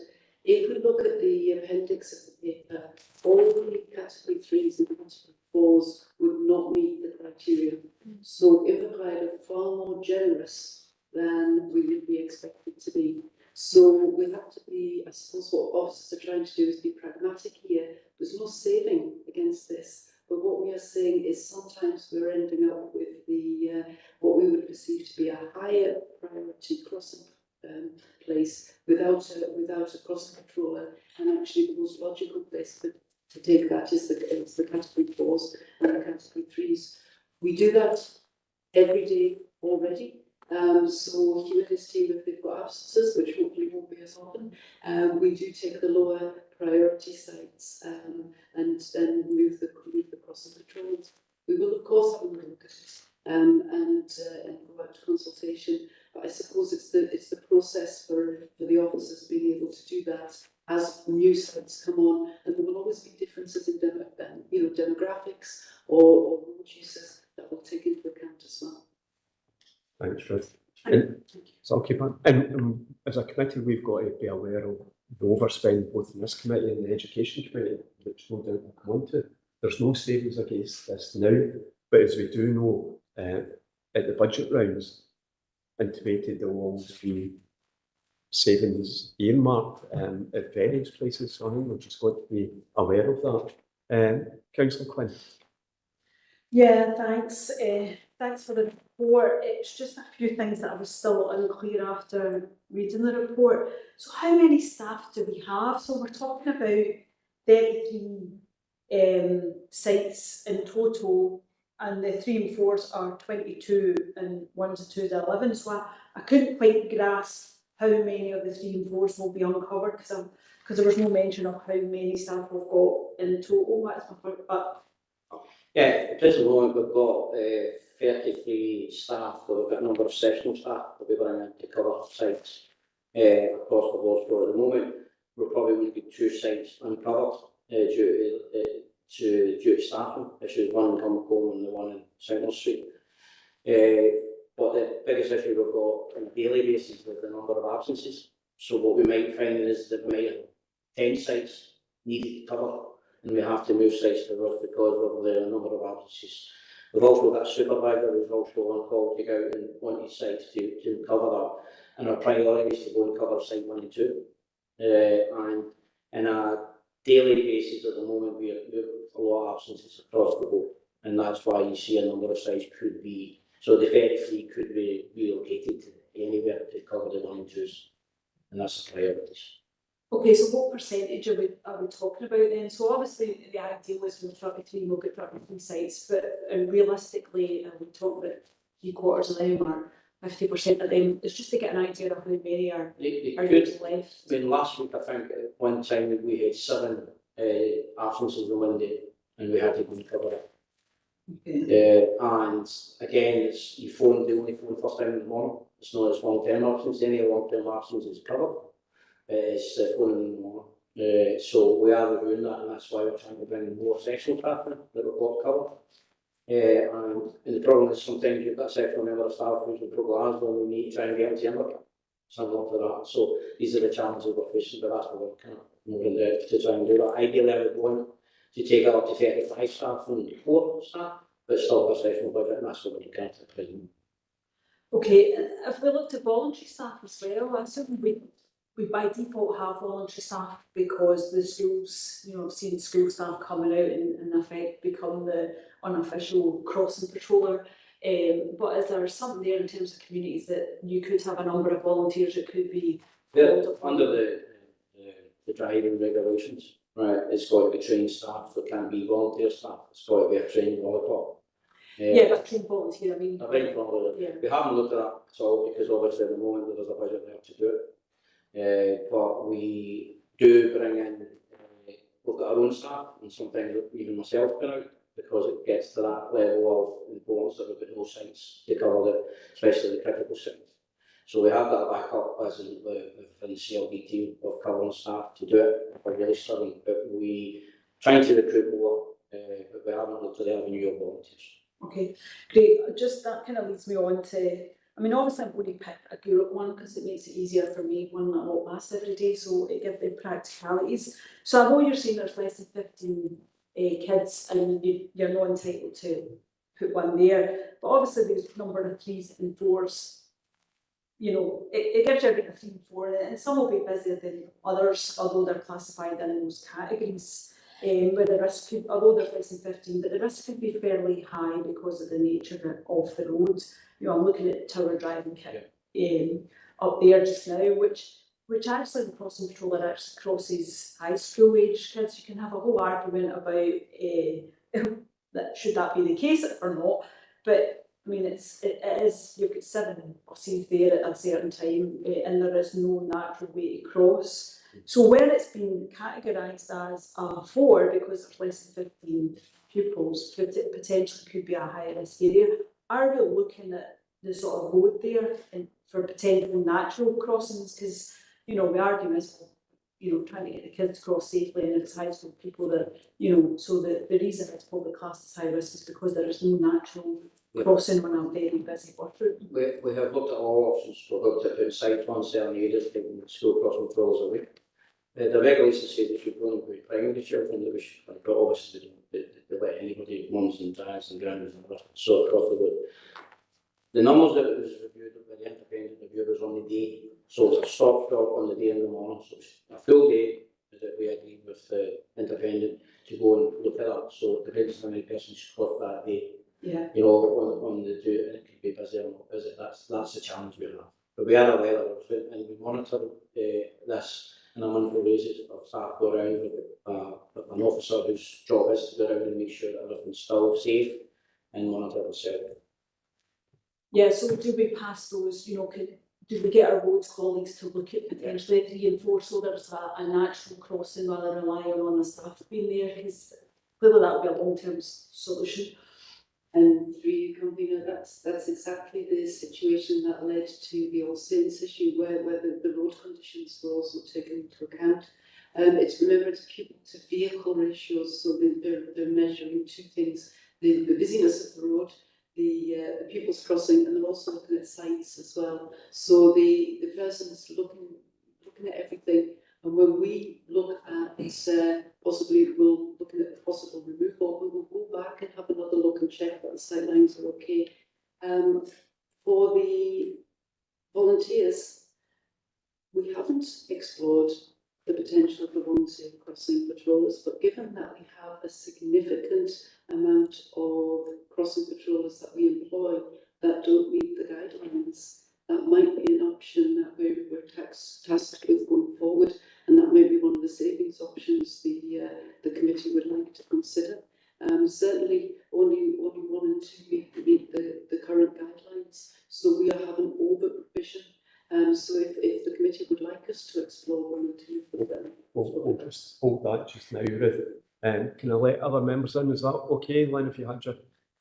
If we look at the appendix of the paper, all the category 3s and category 4s would not meet the criteria. So Inverclyde are far more generous than we would be expected to be. So we have to be, I suppose what officers are trying to do is be pragmatic here. There's no saving against this, but what we are saying is sometimes we're ending up with the what we would perceive to be a higher priority crossing place without a crossing controller, and actually the most logical place to take that is the category 4s and the category 3s. We do that every day already. So he and his team, if they've got absences, which hopefully won't be as often, we do take the lower priority sites and move the crossing patrols. We will of course have a look at it and go back to consultation. But I suppose it's the process for the officers being able to do that as new sites come on, and there will always be differences in demographics or road uses that we'll take into account as well. Thanks, Ruth. And so I'll keep on. And as a committee, we've got to be aware of the overspend both in this committee and the education committee, which no doubt will come on to. There's no savings against this now, but as we do know, at the budget rounds, intimated there will always be savings earmarked at various places. So I think we've just got to be aware of that. Councillor Quinn. Yeah, thanks. Thanks for the report. It's just a few things that I was still unclear after reading the report. So how many staff do we have? So we're talking about 33 sites in total, and the 3 and 4s are 22 and 1s and 2s are 11. So I couldn't quite grasp how many of the 3 and 4s will be uncovered, because there was no mention of how many staff we've got in total. That's my first, but yeah, at this moment we've got 33 staff, but we've got a number of sessional staff that we're going to cover sites across the board. So at the moment we're probably going to be 2 sites uncovered due to staffing issues, one in Cumbercombe and the one in Sentinel Street. But the biggest issue we've got on a daily basis is the number of absences. So what we might find is that we might have 10 sites needed to cover, and we have to move sites to us because of the number of absences. We've also got a supervisor who's also on call to go out and on each site to cover that. And our priority is to go and cover site 1 and 2. And on a daily basis at the moment, we have a lot of absences across the board. And that's why you see a number of sites could be, so the 33 could be relocated to anywhere to cover the 1 and 2s. And that's the priorities. okay, so what percentage are we talking about then? So obviously the ideal is from 33 we'll get 33 sites, but realistically, we talk about 3/4 of them or 50% of them. It's just to get an idea of how many are left. I mean, last week I think at one time we had 7 absences on Monday, and we had to go and cover it. Okay. And again, you only phone first time in the morning. It's not as long-term absence. Any long-term absence is covered. It's phoning in the morning. So we are reviewing that, and that's why we're trying to bring in more sessional staff that we've got covered. And the problem is sometimes you've got a sessional member of staff who's in Glasgow and we need to try and get them to Edinburgh. Something like that. So these are the challenges we're facing, but that's what we're kind of moving to try and do that. Ideally, I would want to take it up to 35 staff and 4 staff, but still have a sessional budget, and that's what we're looking at present. Okay, if we looked at voluntary staff as well, I assume we by default have voluntary staff because the schools, I've seen school staff coming out and in effect become the unofficial crossing patroller. But is there something there in terms of communities that you could have a number of volunteers that could be under the driving regulations? right, it's got to be trained staff, it can't be volunteer staff, it's got to be a trained volunteer. Yeah, but trained volunteer, I mean. I think Yeah. we haven't looked at that at all because obviously at the moment there's a budget there to do it. But we do bring in, we've got our own staff and sometimes even myself been out because it gets to that level of importance that we've got no sites to cover the, especially the critical sites. So we have that backup as in the CLB team of covering staff to do it if we're really struggling. But we trying to recruit more, but we haven't looked at the avenue of volunteers. Okay, great. Just that kind of leads me on to, I mean, obviously I'm going to pick a Europe one because it makes it easier for me, one that I walk past every day, so it gives them practicalities. So I know you're saying there's less than 15 kids and you're not entitled to put one there, but obviously there's number of 3s and 4s. You know, it gives you a bit of 3 and 4, and some will be busier than others, although they're classified in those categories. Where the risk could, although there's less than 15, but the risk could be fairly high because of the nature of the road. You know, I'm looking at Tower Drive and Kit up there just now, which actually the crossing patroller actually crosses high school age kids. You can have a whole argument about that should that be the case or not, but I mean it is, you've got 7 buses there at a certain time, and there is no natural way to cross. So where it's been categorised as a 4 because there's less than 15 pupils, potentially could be a high risk area, are we looking at the sort of road there and for potential natural crossings? Because, you know, the argument is, you know, trying to get the kids to cross safely, and if it's high school people that, you know, so the reason it's probably classed as high risk is because there is no natural crossing on a very busy bus route. We have looked at all options. We've looked at putting sites on certain areas, taking school crossing patrols away. The regulations say they should only be primary children that we should, but obviously they let anybody, mums and dads and grandmas and others sort across the road. The numbers that was reviewed by the independent reviewers on the day, so it's a stop shop on the day in the morning, so it's a full day that we agreed with the independent to go and look at that. So it depends how many persons should cross that day. Yeah. You know, on the do, and it could be busy or not busy. That's the challenge we have. But we are aware of it, and we monitor this on a monthly basis. Our staff go around with an officer whose job is to go around and make sure that everything's still safe and monitor the service. Yeah, so do we pass those, you know, do we get our roads colleagues to look at potentially 3 and 4 so there's a natural crossing rather than relying on the staff being there? Because clearly that would be a long-term solution. And through you, Convener, that's exactly the situation that led to the All Saints issue, where the road conditions were also taken into account. It's remember it's pupil to vehicle ratios, so they're measuring 2 things: the busyness of the road, the pupils crossing, and they're also looking at sites as well. So the person is looking at everything. And when we look at possibly we'll looking at the possible removal, we will go back and have another look and check that the sight lines are okay. For the volunteers, we haven't explored the potential for volunteer crossing patrollers, but given that we have a significant amount of crossing patrollers that we employ that don't meet the guidelines, that might be an option that we're tasked with going forward, and that may be one of the savings options the committee would like to consider. Certainly, only 1 and 2 meet the current guidelines, so we are having over provision. So if the committee would like us to explore 1 and 2 for them, we'll just hold that just now, Ruth. Can I let other members in? Is that okay, Lynn? If you had your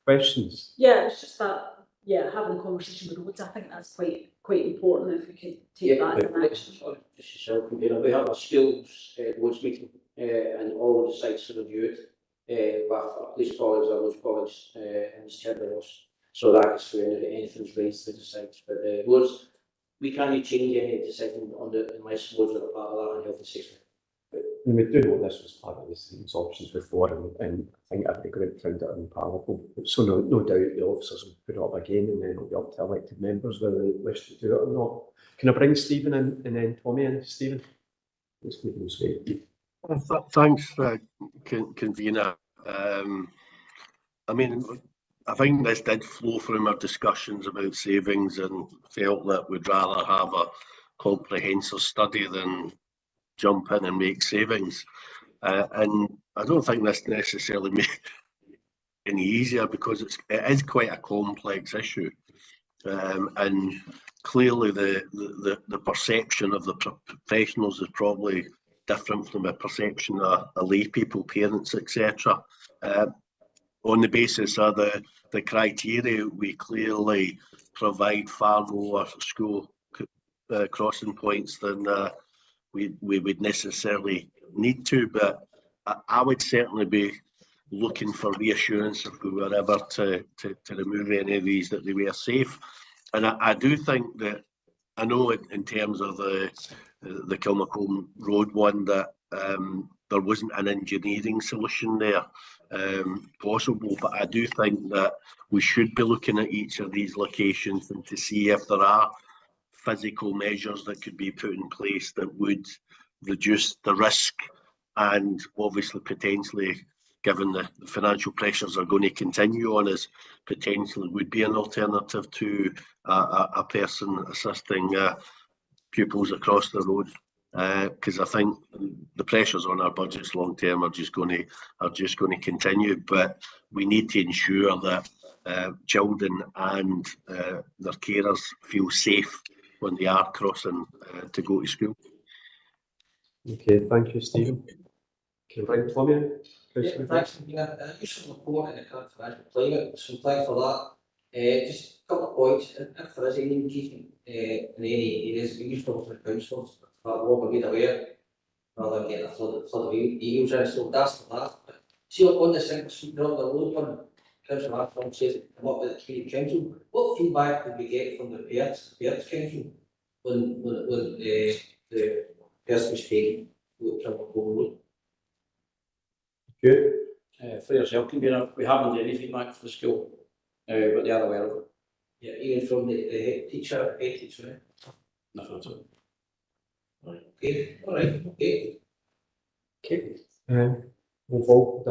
questions. Yeah, it's just that. Yeah, having a conversation with roads, I think that's quite important if we could take that as an action. Just yourself, we have a skills roads meeting, and all the sites are reviewed with our police colleagues, our roads colleagues, and Cheddarross. So that is for anything's raised to the sites. But roads, we can't change any decision on the unless roads are part of that and health and safety. And we do know this was part of these options before, and I think every group found it unpalatable. So no doubt the officers will put it up again, and then it'll be up to elected members whether they wish to do it or not. Can I bring Stephen in and then Tommy in? Stephen? Thanks, Convener. I mean, I think this did flow from our discussions about savings, and felt that we'd rather have a comprehensive study than jump in and make savings. And I don't think this necessarily makes it any easier, because it is quite a complex issue. And clearly the perception of the professionals is probably different from the perception of lay people, parents, etc. On the basis of the criteria, we clearly provide far more school crossing points than we would necessarily need to, but I would certainly be looking for reassurance if we were ever to remove any of these, that they were safe. And I do think that, I know in terms of the Kilmacombe Road one, that there wasn't an engineering solution there possible, but I do think that we should be looking at each of these locations and to see if there are physical measures that could be put in place that would reduce the risk, and obviously potentially, given the financial pressures are going to continue on us, potentially would be an alternative to a person assisting pupils across the road. Because I think the pressures on our budgets long term are just going to continue, but we need to ensure that children and their carers feel safe when they are crossing to go to school. Okay, thank you, Stephen. Okay, right, Tommy. Yeah, thanks. Useful report in the current financial climate, so thanks for that. Just a couple of points. If there is any engagement in any areas, it'd be useful for the councils, but what we made aware, rather than getting a flood of emails in. So that's for that. See, on the Centre Street Road, the road one, Councillor Armstrong says it come up with the Community Council. What feedback did we get from the Perth Council when the person was taken to Kilmacombe Road? Good. For yourself, convener, we haven't had any feedback from the school, but they are aware of it. Yeah, even from the head teacher, Nothing at all. Right. Okay, all right, okay. Okay. Involved.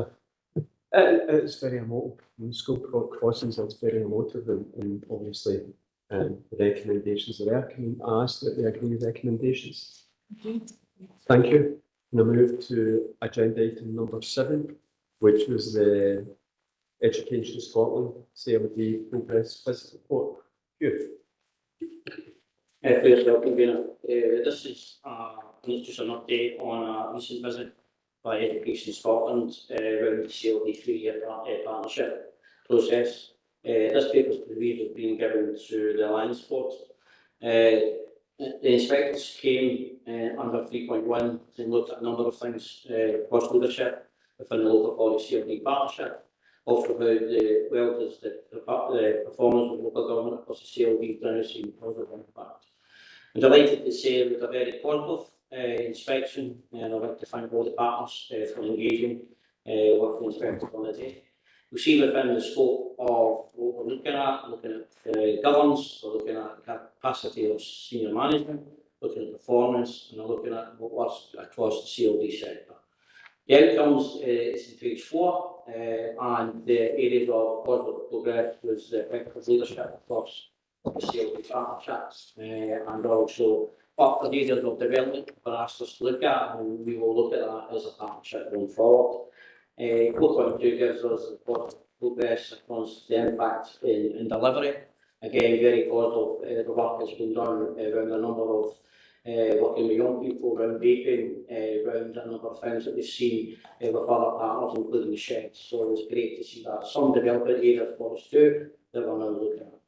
It's very emotive. In school crossings, it's very emotive, and obviously the recommendations are there. Can I ask that they agree with recommendations? Thank you. And I move to agenda item number 7, which was the Education Scotland CLD progress visit report. Good. For yourself, convener, this is just an update on a recent visit by Education Scotland around the CLD 3-year partnership process. This paper review has been given to the Alliance Board. The inspectors came under 3.1 and looked at a number of things across leadership within the local authority CLD partnership. Also, how well does the performance of local government across the CLD generating positive impact. I'm delighted to say it was a very positive inspection, and I'd like to thank all the partners for engaging with the inspectors on the day. We see within the scope of what we're looking at governance, we're looking at capacity of senior management, looking at performance, and we're looking at what works across the CLD sector. The outcomes is in page 4, and the areas of positive progress was the effective leadership across the CLD partnerships, and also what the areas of development were asked us to look at, and we will look at that as a partnership going forward. 4.2 gives us the positive progress across the impact in delivery. Again, very positive. The work that's been done around a number of working with young people, around vaping, around a number of things that we've seen with other partners, including the sheds. So it's great to see that. Some development areas for us too that we're now looking at.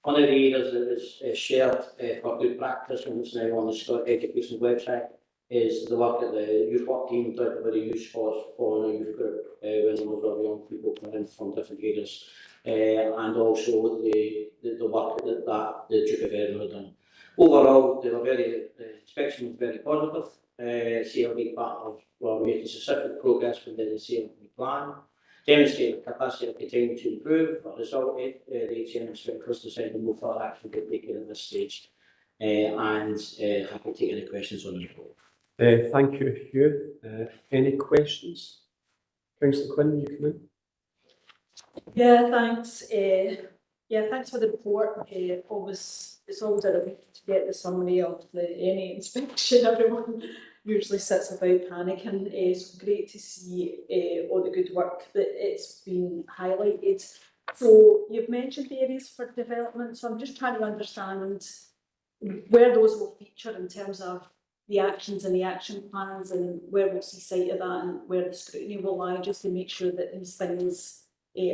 One of the areas that is shared for good practice, and it's now on the Scott Education website, is the work that the youth work team did with the youth force for the youth group when there was young people coming in from different areas, and also the work that the Duke of Edinburgh had done. Overall, the inspection was very positive. CLD partners were making specific progress within the CLD plan, demonstrating the capacity of continuing to improve. As a result, the HM inspectors decided to move further action to take it at this stage, and happy to take any questions on the report. Thank you, Hugh. Any questions? Councillor Quinn, you come in. Yeah, thanks. Thanks for the report. It's always a relief to get the summary of any inspection everyone usually sits about panicking. So great to see all the good work that it's been highlighted. So you've mentioned areas for development, so I'm just trying to understand where those will feature in terms of the actions and the action plans, and where we'll see sight of that and where the scrutiny will lie, just to make sure that these things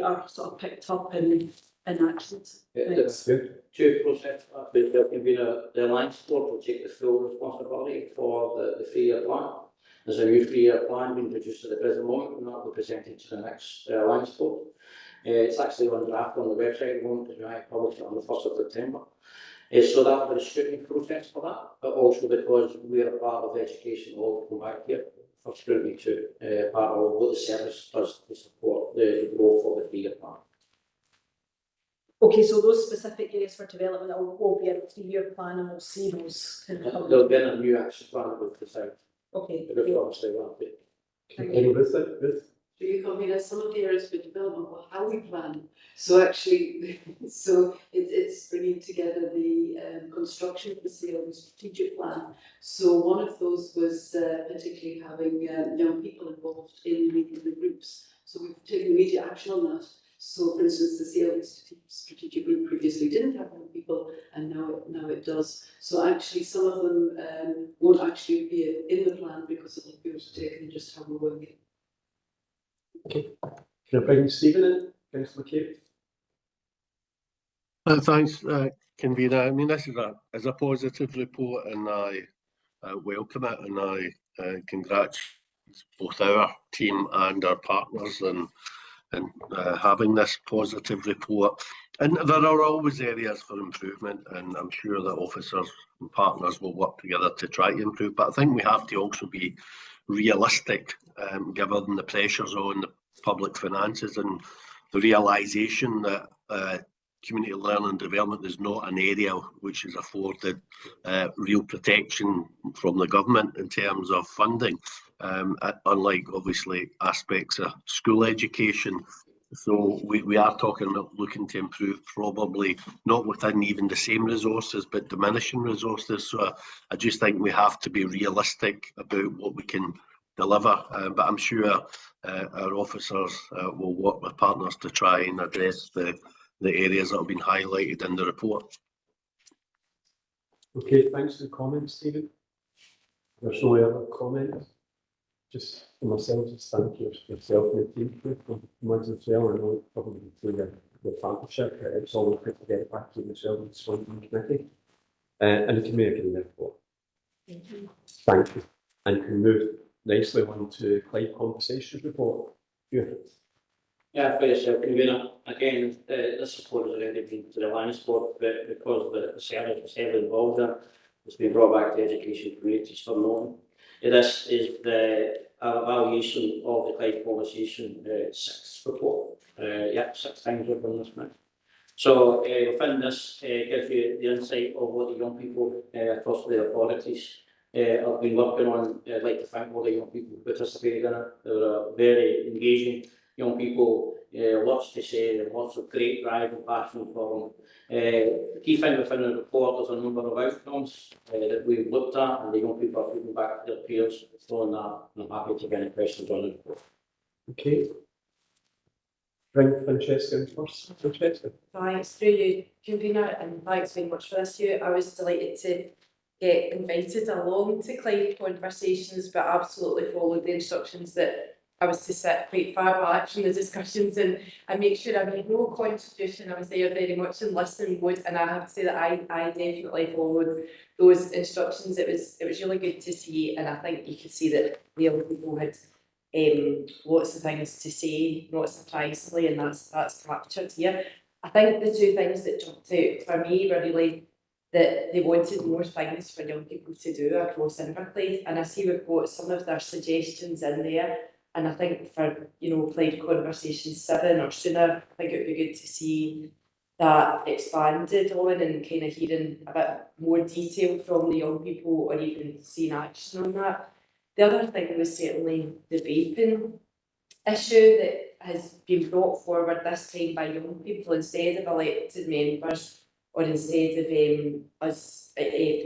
are sort of picked up and actioned. Thanks. Two process, there can be the Alliance Board will take the full responsibility for the 3-year plan. There's a new 3-year plan being produced at the present moment, and that will be presented to the next Alliance Board. It's actually on draft on the website at the moment, because we published it on the 1st of September. So that will be a scrutiny process for that, but also because we are a part of education, all come back here for scrutiny too, part of what the service does to support the growth of the 3-year plan. Okay, so those specific areas for development will be a 3-year plan, and we'll see those. There'll be a new action plan with the south. Okay. Any with it? Ruth? So you convener some of the areas for development or how we plan. So actually, it's bringing together the construction of the sale, the strategic plan. So one of those was particularly having young people involved in leading the groups. So we've taken immediate action on that. So for instance, the sale strategic group previously didn't have young people, and now it does. So actually some of them won't actually be in the plan because it'll be taken just how we're working. Okay. Can I bring Stephen in? Councillor McCabe? Thanks, convener. I mean, this is a positive report, and I welcome it, and I congratulate both our team and our partners and having this positive report. And there are always areas for improvement, and I'm sure that officers and partners will work together to try to improve. But I think we have to also be realistic, given the pressures on the public finances and the realisation that community learning and development is not an area which is afforded real protection from the government in terms of funding, unlike obviously aspects of school education. So we are talking about looking to improve, probably not within even the same resources, but diminishing resources. So I just think we have to be realistic about what we can deliver. But I'm sure our officers will work with partners to try and address the areas that have been highlighted in the report. Okay, thanks for the comments, Stephen. There's no other comments. Just for myself, just thank you yourself and the team for much as well. I know probably through the partnership, it's always good to get back to yourself and Swansea Committee and the community report. Thank you. And can move nicely on to Clyde Conversations report. Yeah, for yourself, convener. Again, this support has already been to the Alliance Board, but because the service was heavily involved in it, it's been brought back to education communities for noting. This is the evaluation of the Clyde Conversation 6th report. 6 times we've done this now. So within this gives you the insight of what the young people across the authorities have been working on. I'd like to thank all the young people who participated in it. They were very engaging young people, lots to say, and lots of great drive and passion for them. The key thing within the report is a number of outcomes that we've looked at, and the young people are feeding back to their peers on that. I'm happy to get any questions on it. Okay. Bring Francesca in first. Francesca. Thanks through you, convener, and thanks very much for this year. I was delighted to get invited along to Clyde Conversations, but absolutely followed the instructions that I was to sit quite far back from the discussions and make sure I made no contribution. I was there very much in listening mode, and I have to say that I definitely followed those instructions. It was really good to see, and I think you could see that the young people had lots of things to say, not surprisingly, and that's captured here. I think the two things that jumped out for me were really that they wanted more things for young people to do across Inverclyde, and I see we've got some of their suggestions in there. And I think for, Clyde Conversations 7 or sooner, I think it would be good to see that expanded on and kind of hearing a bit more detail from the young people or even seeing action on that. The other thing was certainly the vaping issue that has been brought forward this time by young people instead of elected members or instead of us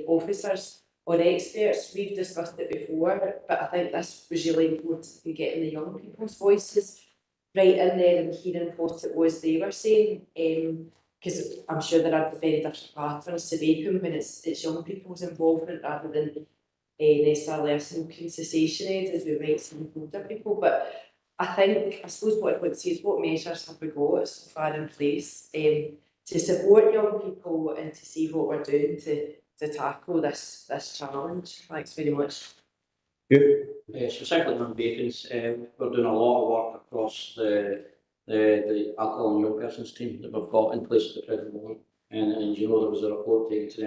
officers. on experts. We've discussed it before, but I think this was really important in getting the young people's voices right in there and hearing what it was they were saying. Because I'm sure there are very different patterns to Bacon when it's young people's involvement rather than necessarily a smoking cessation aid as we might see with older people. But I suppose what I'd like to see is what measures have we got so far in place to support young people and to see what we're doing to tackle this challenge. Thanks very much. Good. Specifically on Bacon's, we're doing a lot of work across the alcohol and young persons team that we've got in place at the present moment. And you know, there was a report taken to the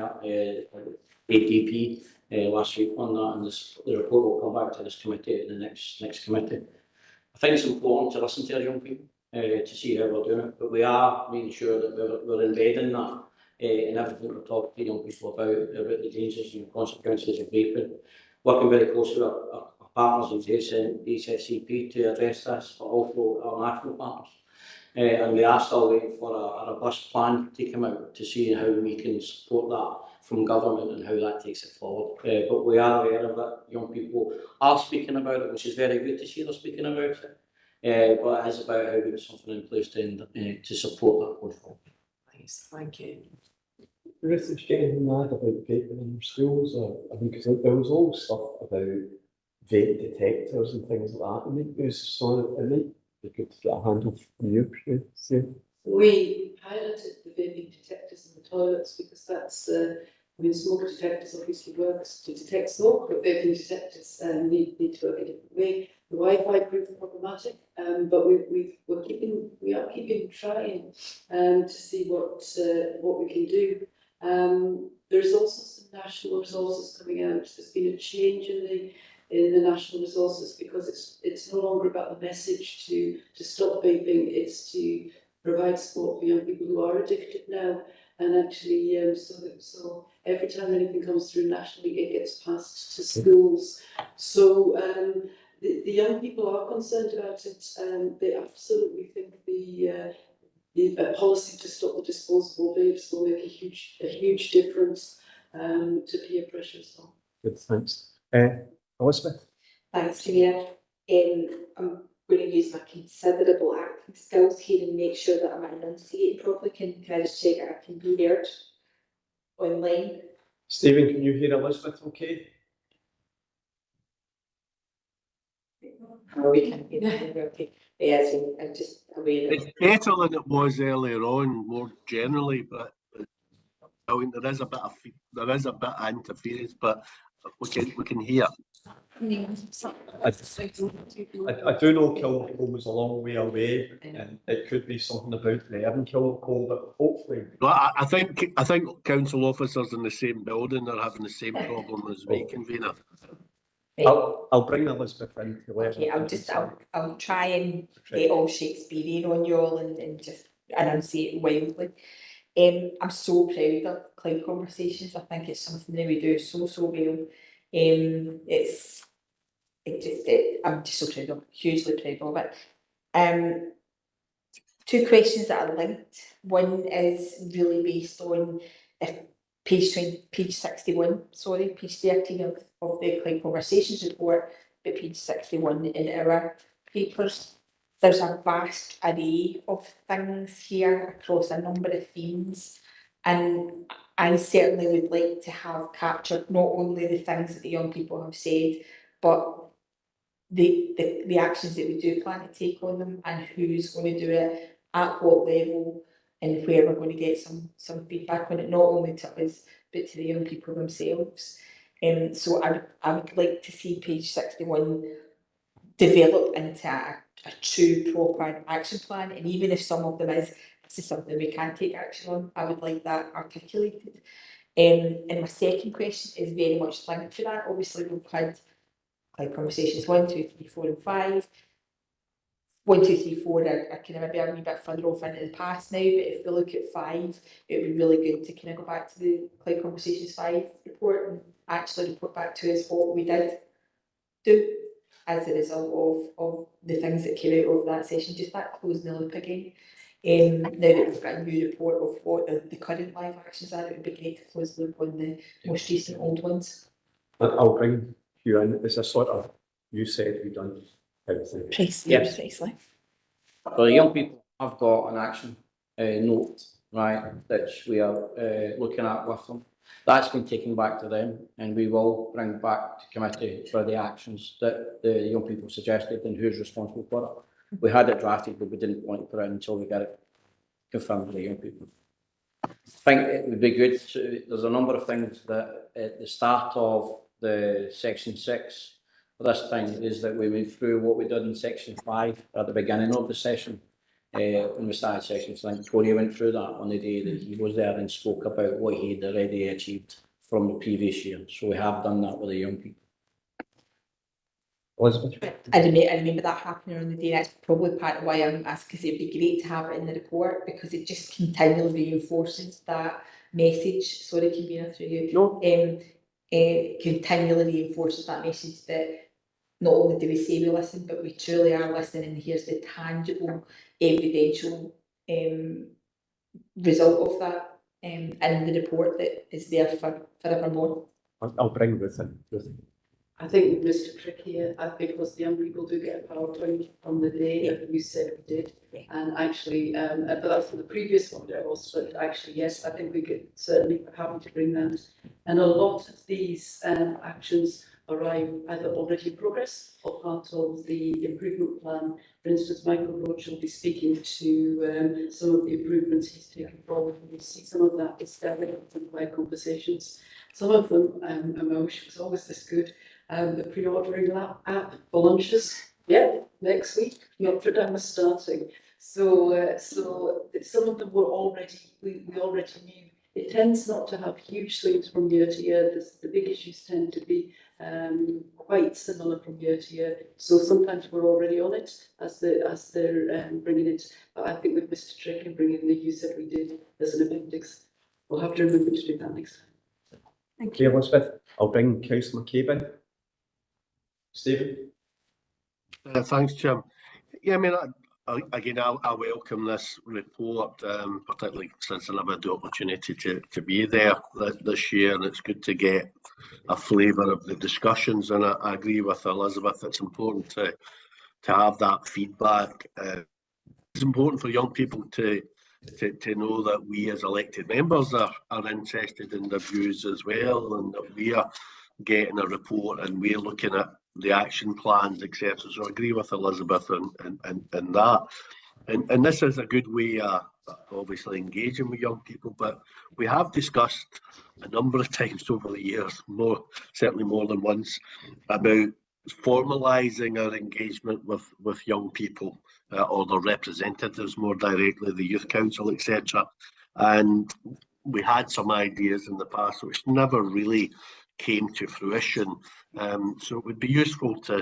ADP last week on that, and the report will come back to this committee at the next committee. I think it's important to listen to our young people to see how we're doing it, but we are making sure that we're embedding that in everything we're talking to young people about the dangers and consequences of vaping. Working very closely with our partners in HSCP to address this, but also our national partners. And we are still waiting for a robust plan to come out to see how we can support that from government and how that takes it forward. But we are aware of it. Young people are speaking about it, which is very good to see they're speaking about it. But it is about how we get something in place to support that going forward. Thanks. Thank you. Ruth, is getting mad about vaping in your schools? I mean, because there was all stuff about vape detectors and things like that. I mean, it might be good to get a handle from you, Sue. We piloted the vaping detectors in the toilets because that's, I mean, smoke detectors obviously works to detect smoke, but vaping detectors need to work a different way. The Wi-Fi proved problematic, but we are keeping trying to see what we can do. There's also some national resources coming out. There's been a change in the national resources because it's no longer about the message to stop vaping. It's to provide support for young people who are addicted now, and actually so every time anything comes through nationally, it gets passed to schools. So the young people are concerned about it. They absolutely think the policy to stop the disposable vapes will make a huge difference to peer pressure as well. Good, thanks. Elizabeth? Thanks, Camilla. I'm going to use my considerable acting skills here and make sure that I'm enunciating properly. Can I just check I can be heard online? Stephen, can you hear Elizabeth okay? Oh, we can hear her, okay. Yes, I'm just aware. It's better than it was earlier on, more generally, but I mean, there is a bit of interference, but we can hear. I do know Kilmacole was a long way away, and it could be something about there in Kilmacole, but hopefully. Well, I think council officers in the same building are having the same problem as we, convener. I'll bring Elizabeth in to let her. I'll try and get all Shakespearean on you all and just enunciate wildly. I'm so proud of Cloud Conversations. I think it's something that we do so well. I'm just so proud of, hugely proud of it. Two questions that are linked. One is really based on page 61, page 13 of the Cloud Conversations report, but page 61 in our papers. There's a vast array of things here across a number of themes, and I certainly would like to have captured not only the things that the young people have said, but the actions that we do plan to take on them, and who's going to do it, at what level, and where we're going to get some feedback on it, not only to us but to the young people themselves. So I would like to see page 61 develop into a true proper action plan, and even if some of them this is something we can take action on, I would like that articulated. And my second question is very much linked to that. Obviously we've had Cloud Conversations 1, 2, 3, 4 and 5. 1, 2, 3, 4 are kind of maybe a wee bit further off into the past now, but if we look at 5, it would be really good to kind of go back to the Cloud Conversations 5 report and actually report back to us what we did do as a result of the things that came out of that session, just that closing the loop again. Now that we've got a new report of what the current live actions are, it would be great to close the loop on the most recent old ones. I'll bring you in. It's a sort of, you said we done everything. Precisely, Yes. precisely. So the young people have got an action note, right, which we are looking at with them. That's been taken back to them, and we will bring back to committee for the actions that the young people suggested and who's responsible for it. We had it drafted, but we didn't want to put it until we get it confirmed with the young people. I think it would be good to, there's a number of things that at the start of the section 6 for this thing is that we went through what we did in section 5 at the beginning of the session. When we started sessions, I think Tony went through that on the day that he was there and spoke about what he'd already achieved from the previous year. So we have done that with the young people. Elizabeth? I remember that happening on the day, and that's probably part of why I'm asking, because it'd be great to have it in the report, because it just continually reinforces that message. Sorry, convener, through you. No. Continually reinforces that message that not only do we say we listen, but we truly are listening, and here's the tangible, evidential result of that in the report that is there for forevermore. I'll bring Ruth in. Ruth. I think with Mr Tricky, I think because the young people do get a PowerPoint on the day that you said we did, and actually, but that's for the previous one there also. But actually, yes, I think we could certainly happy to bring that. And a lot of these actions arrive either already in progress or part of the improvement plan. For instance, Michael Roach will be speaking to some of the improvements he's taken forward. And you see some of that is developed in my conversations. Some of them, and I wish it was always this good. The pre-ordering app for lunches, next week. Notre Dame is starting. So some of them were already, we already knew. It tends not to have huge swings from year to year. The big issues tend to be quite similar from year to year. So sometimes we're already on it as they're bringing it. But I think with Mr Trick and bringing the use that we did as an appendix, we'll have to remember to do that next time. Thank you, Elizabeth. I'll bring Councillor McCabe in. Stephen? Thanks, Jim. Yeah, I mean, I welcome this report, particularly since I never had the opportunity to be there this year, and it's good to get a flavour of the discussions. And I agree with Elizabeth, it's important to have that feedback. It's important for young people to know that we as elected members are interested in their views as well, and that we are getting a report and we're looking at the action plans, etc. So I agree with Elizabeth and that. And this is a good way of obviously engaging with young people, but we have discussed a number of times over the years, certainly more than once, about formalising our engagement with young people or their representatives more directly, the Youth Council, etc. And we had some ideas in the past which never really came to fruition. So it would be useful for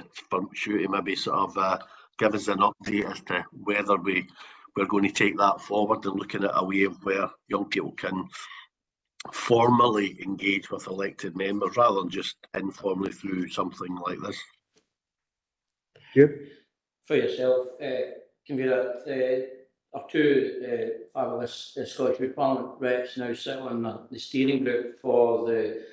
you to maybe sort of give us an update as to whether we're going to take that forward and looking at a way of where young people can formally engage with elected members rather than just informally through something like this. You? For yourself, Convener, our two fabulous Scottish Youth Parliament reps now sit on the steering group for the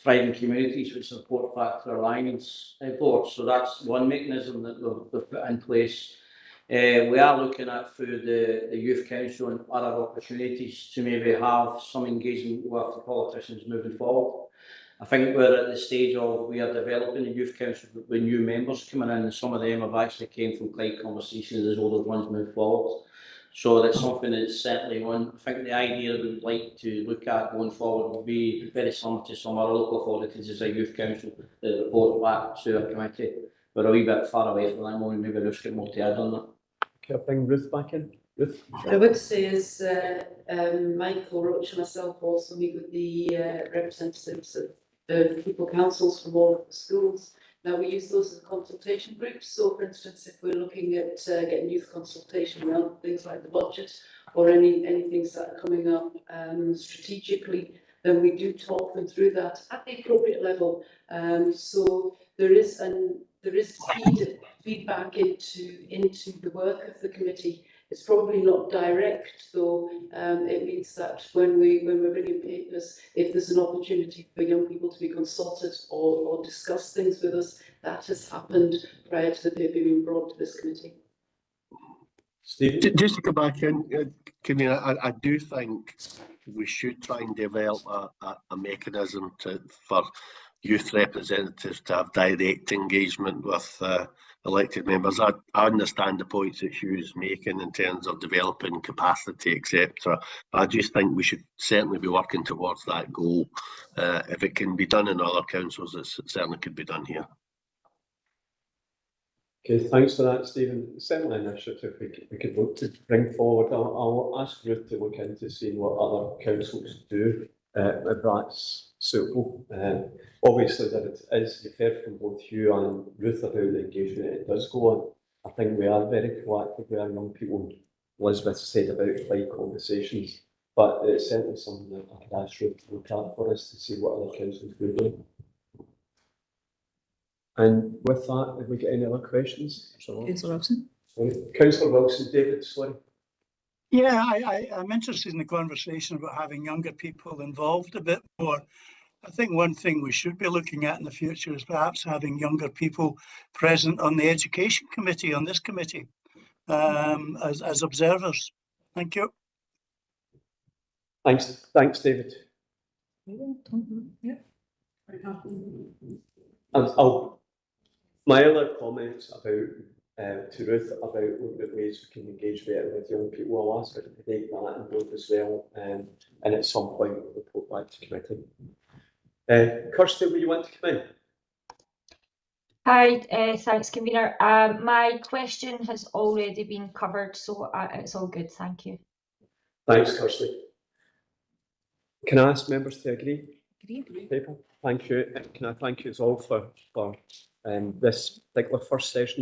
Thriving Communities, which is a Port Factor Alliance board. So that's one mechanism that they've put in place. We are looking at through the Youth Council and other opportunities to maybe have some engagement with the politicians moving forward. I think we're at the stage of we are developing a Youth Council with new members coming in, and some of them have actually came from Clyde conversations as older ones move forward. So that's something that's certainly one. I think the idea that we'd like to look at going forward will be very similar to some other local authorities as a Youth Council that report back to a committee. We're a wee bit far away from that moment, maybe Ruth's got more to add on that. Can I bring Ruth back in? Ruth? What I would say is Michael Roach and myself also meet with the representatives of the people councils from all of the schools. Now we use those as consultation groups. So for instance, if we're looking at getting youth consultation around things like the budget or any things that are coming up strategically, then we do talk them through that at the appropriate level. So there is feedback into the work of the committee It's probably not direct, though. It means that when we're bringing papers, if there's an opportunity for young people to be consulted or discuss things with us, that has happened prior to the paper being brought to this committee. Stephen? Just to go back in, Convener, I do think we should try and develop a mechanism for youth representatives to have direct engagement with elected members. I understand the points that Hugh's making in terms of developing capacity, etc. I just think we should certainly be working towards that goal. If it can be done in other councils, it certainly could be done here. Okay, thanks for that, Stephen. Certainly an initiative we could look to bring forward. I'll ask Ruth to look into seeing what other councils do, if that's suitable. Obviously, that it is, you've heard from both Hugh and Ruth about the engagement it does go on. I think we are very proactive with our young people. Elizabeth said about flight conversations, but it's certainly something that I could ask Ruth to look at for us to see what other councils do do. And with that, have we got any other questions? Councillor Wilson. Councillor Wilson, David, sorry. Yeah, I'm interested in the conversation about having younger people involved a bit more. I think one thing we should be looking at in the future is perhaps having younger people present on the Education Committee, on this committee, as observers. Thank you. Thanks, David. Yeah. My other comments about to Ruth about looking at ways we can engage better with young people, I'll ask her to take that and board as well, and at some point we'll report back to committee. Kirsty, will you want to come in? Hi, thanks, Convener. My question has already been covered, so it's all good, thank you. Thanks, Kirsty. Can I ask members to agree? People, thank you. Can I thank you all for this particular first session?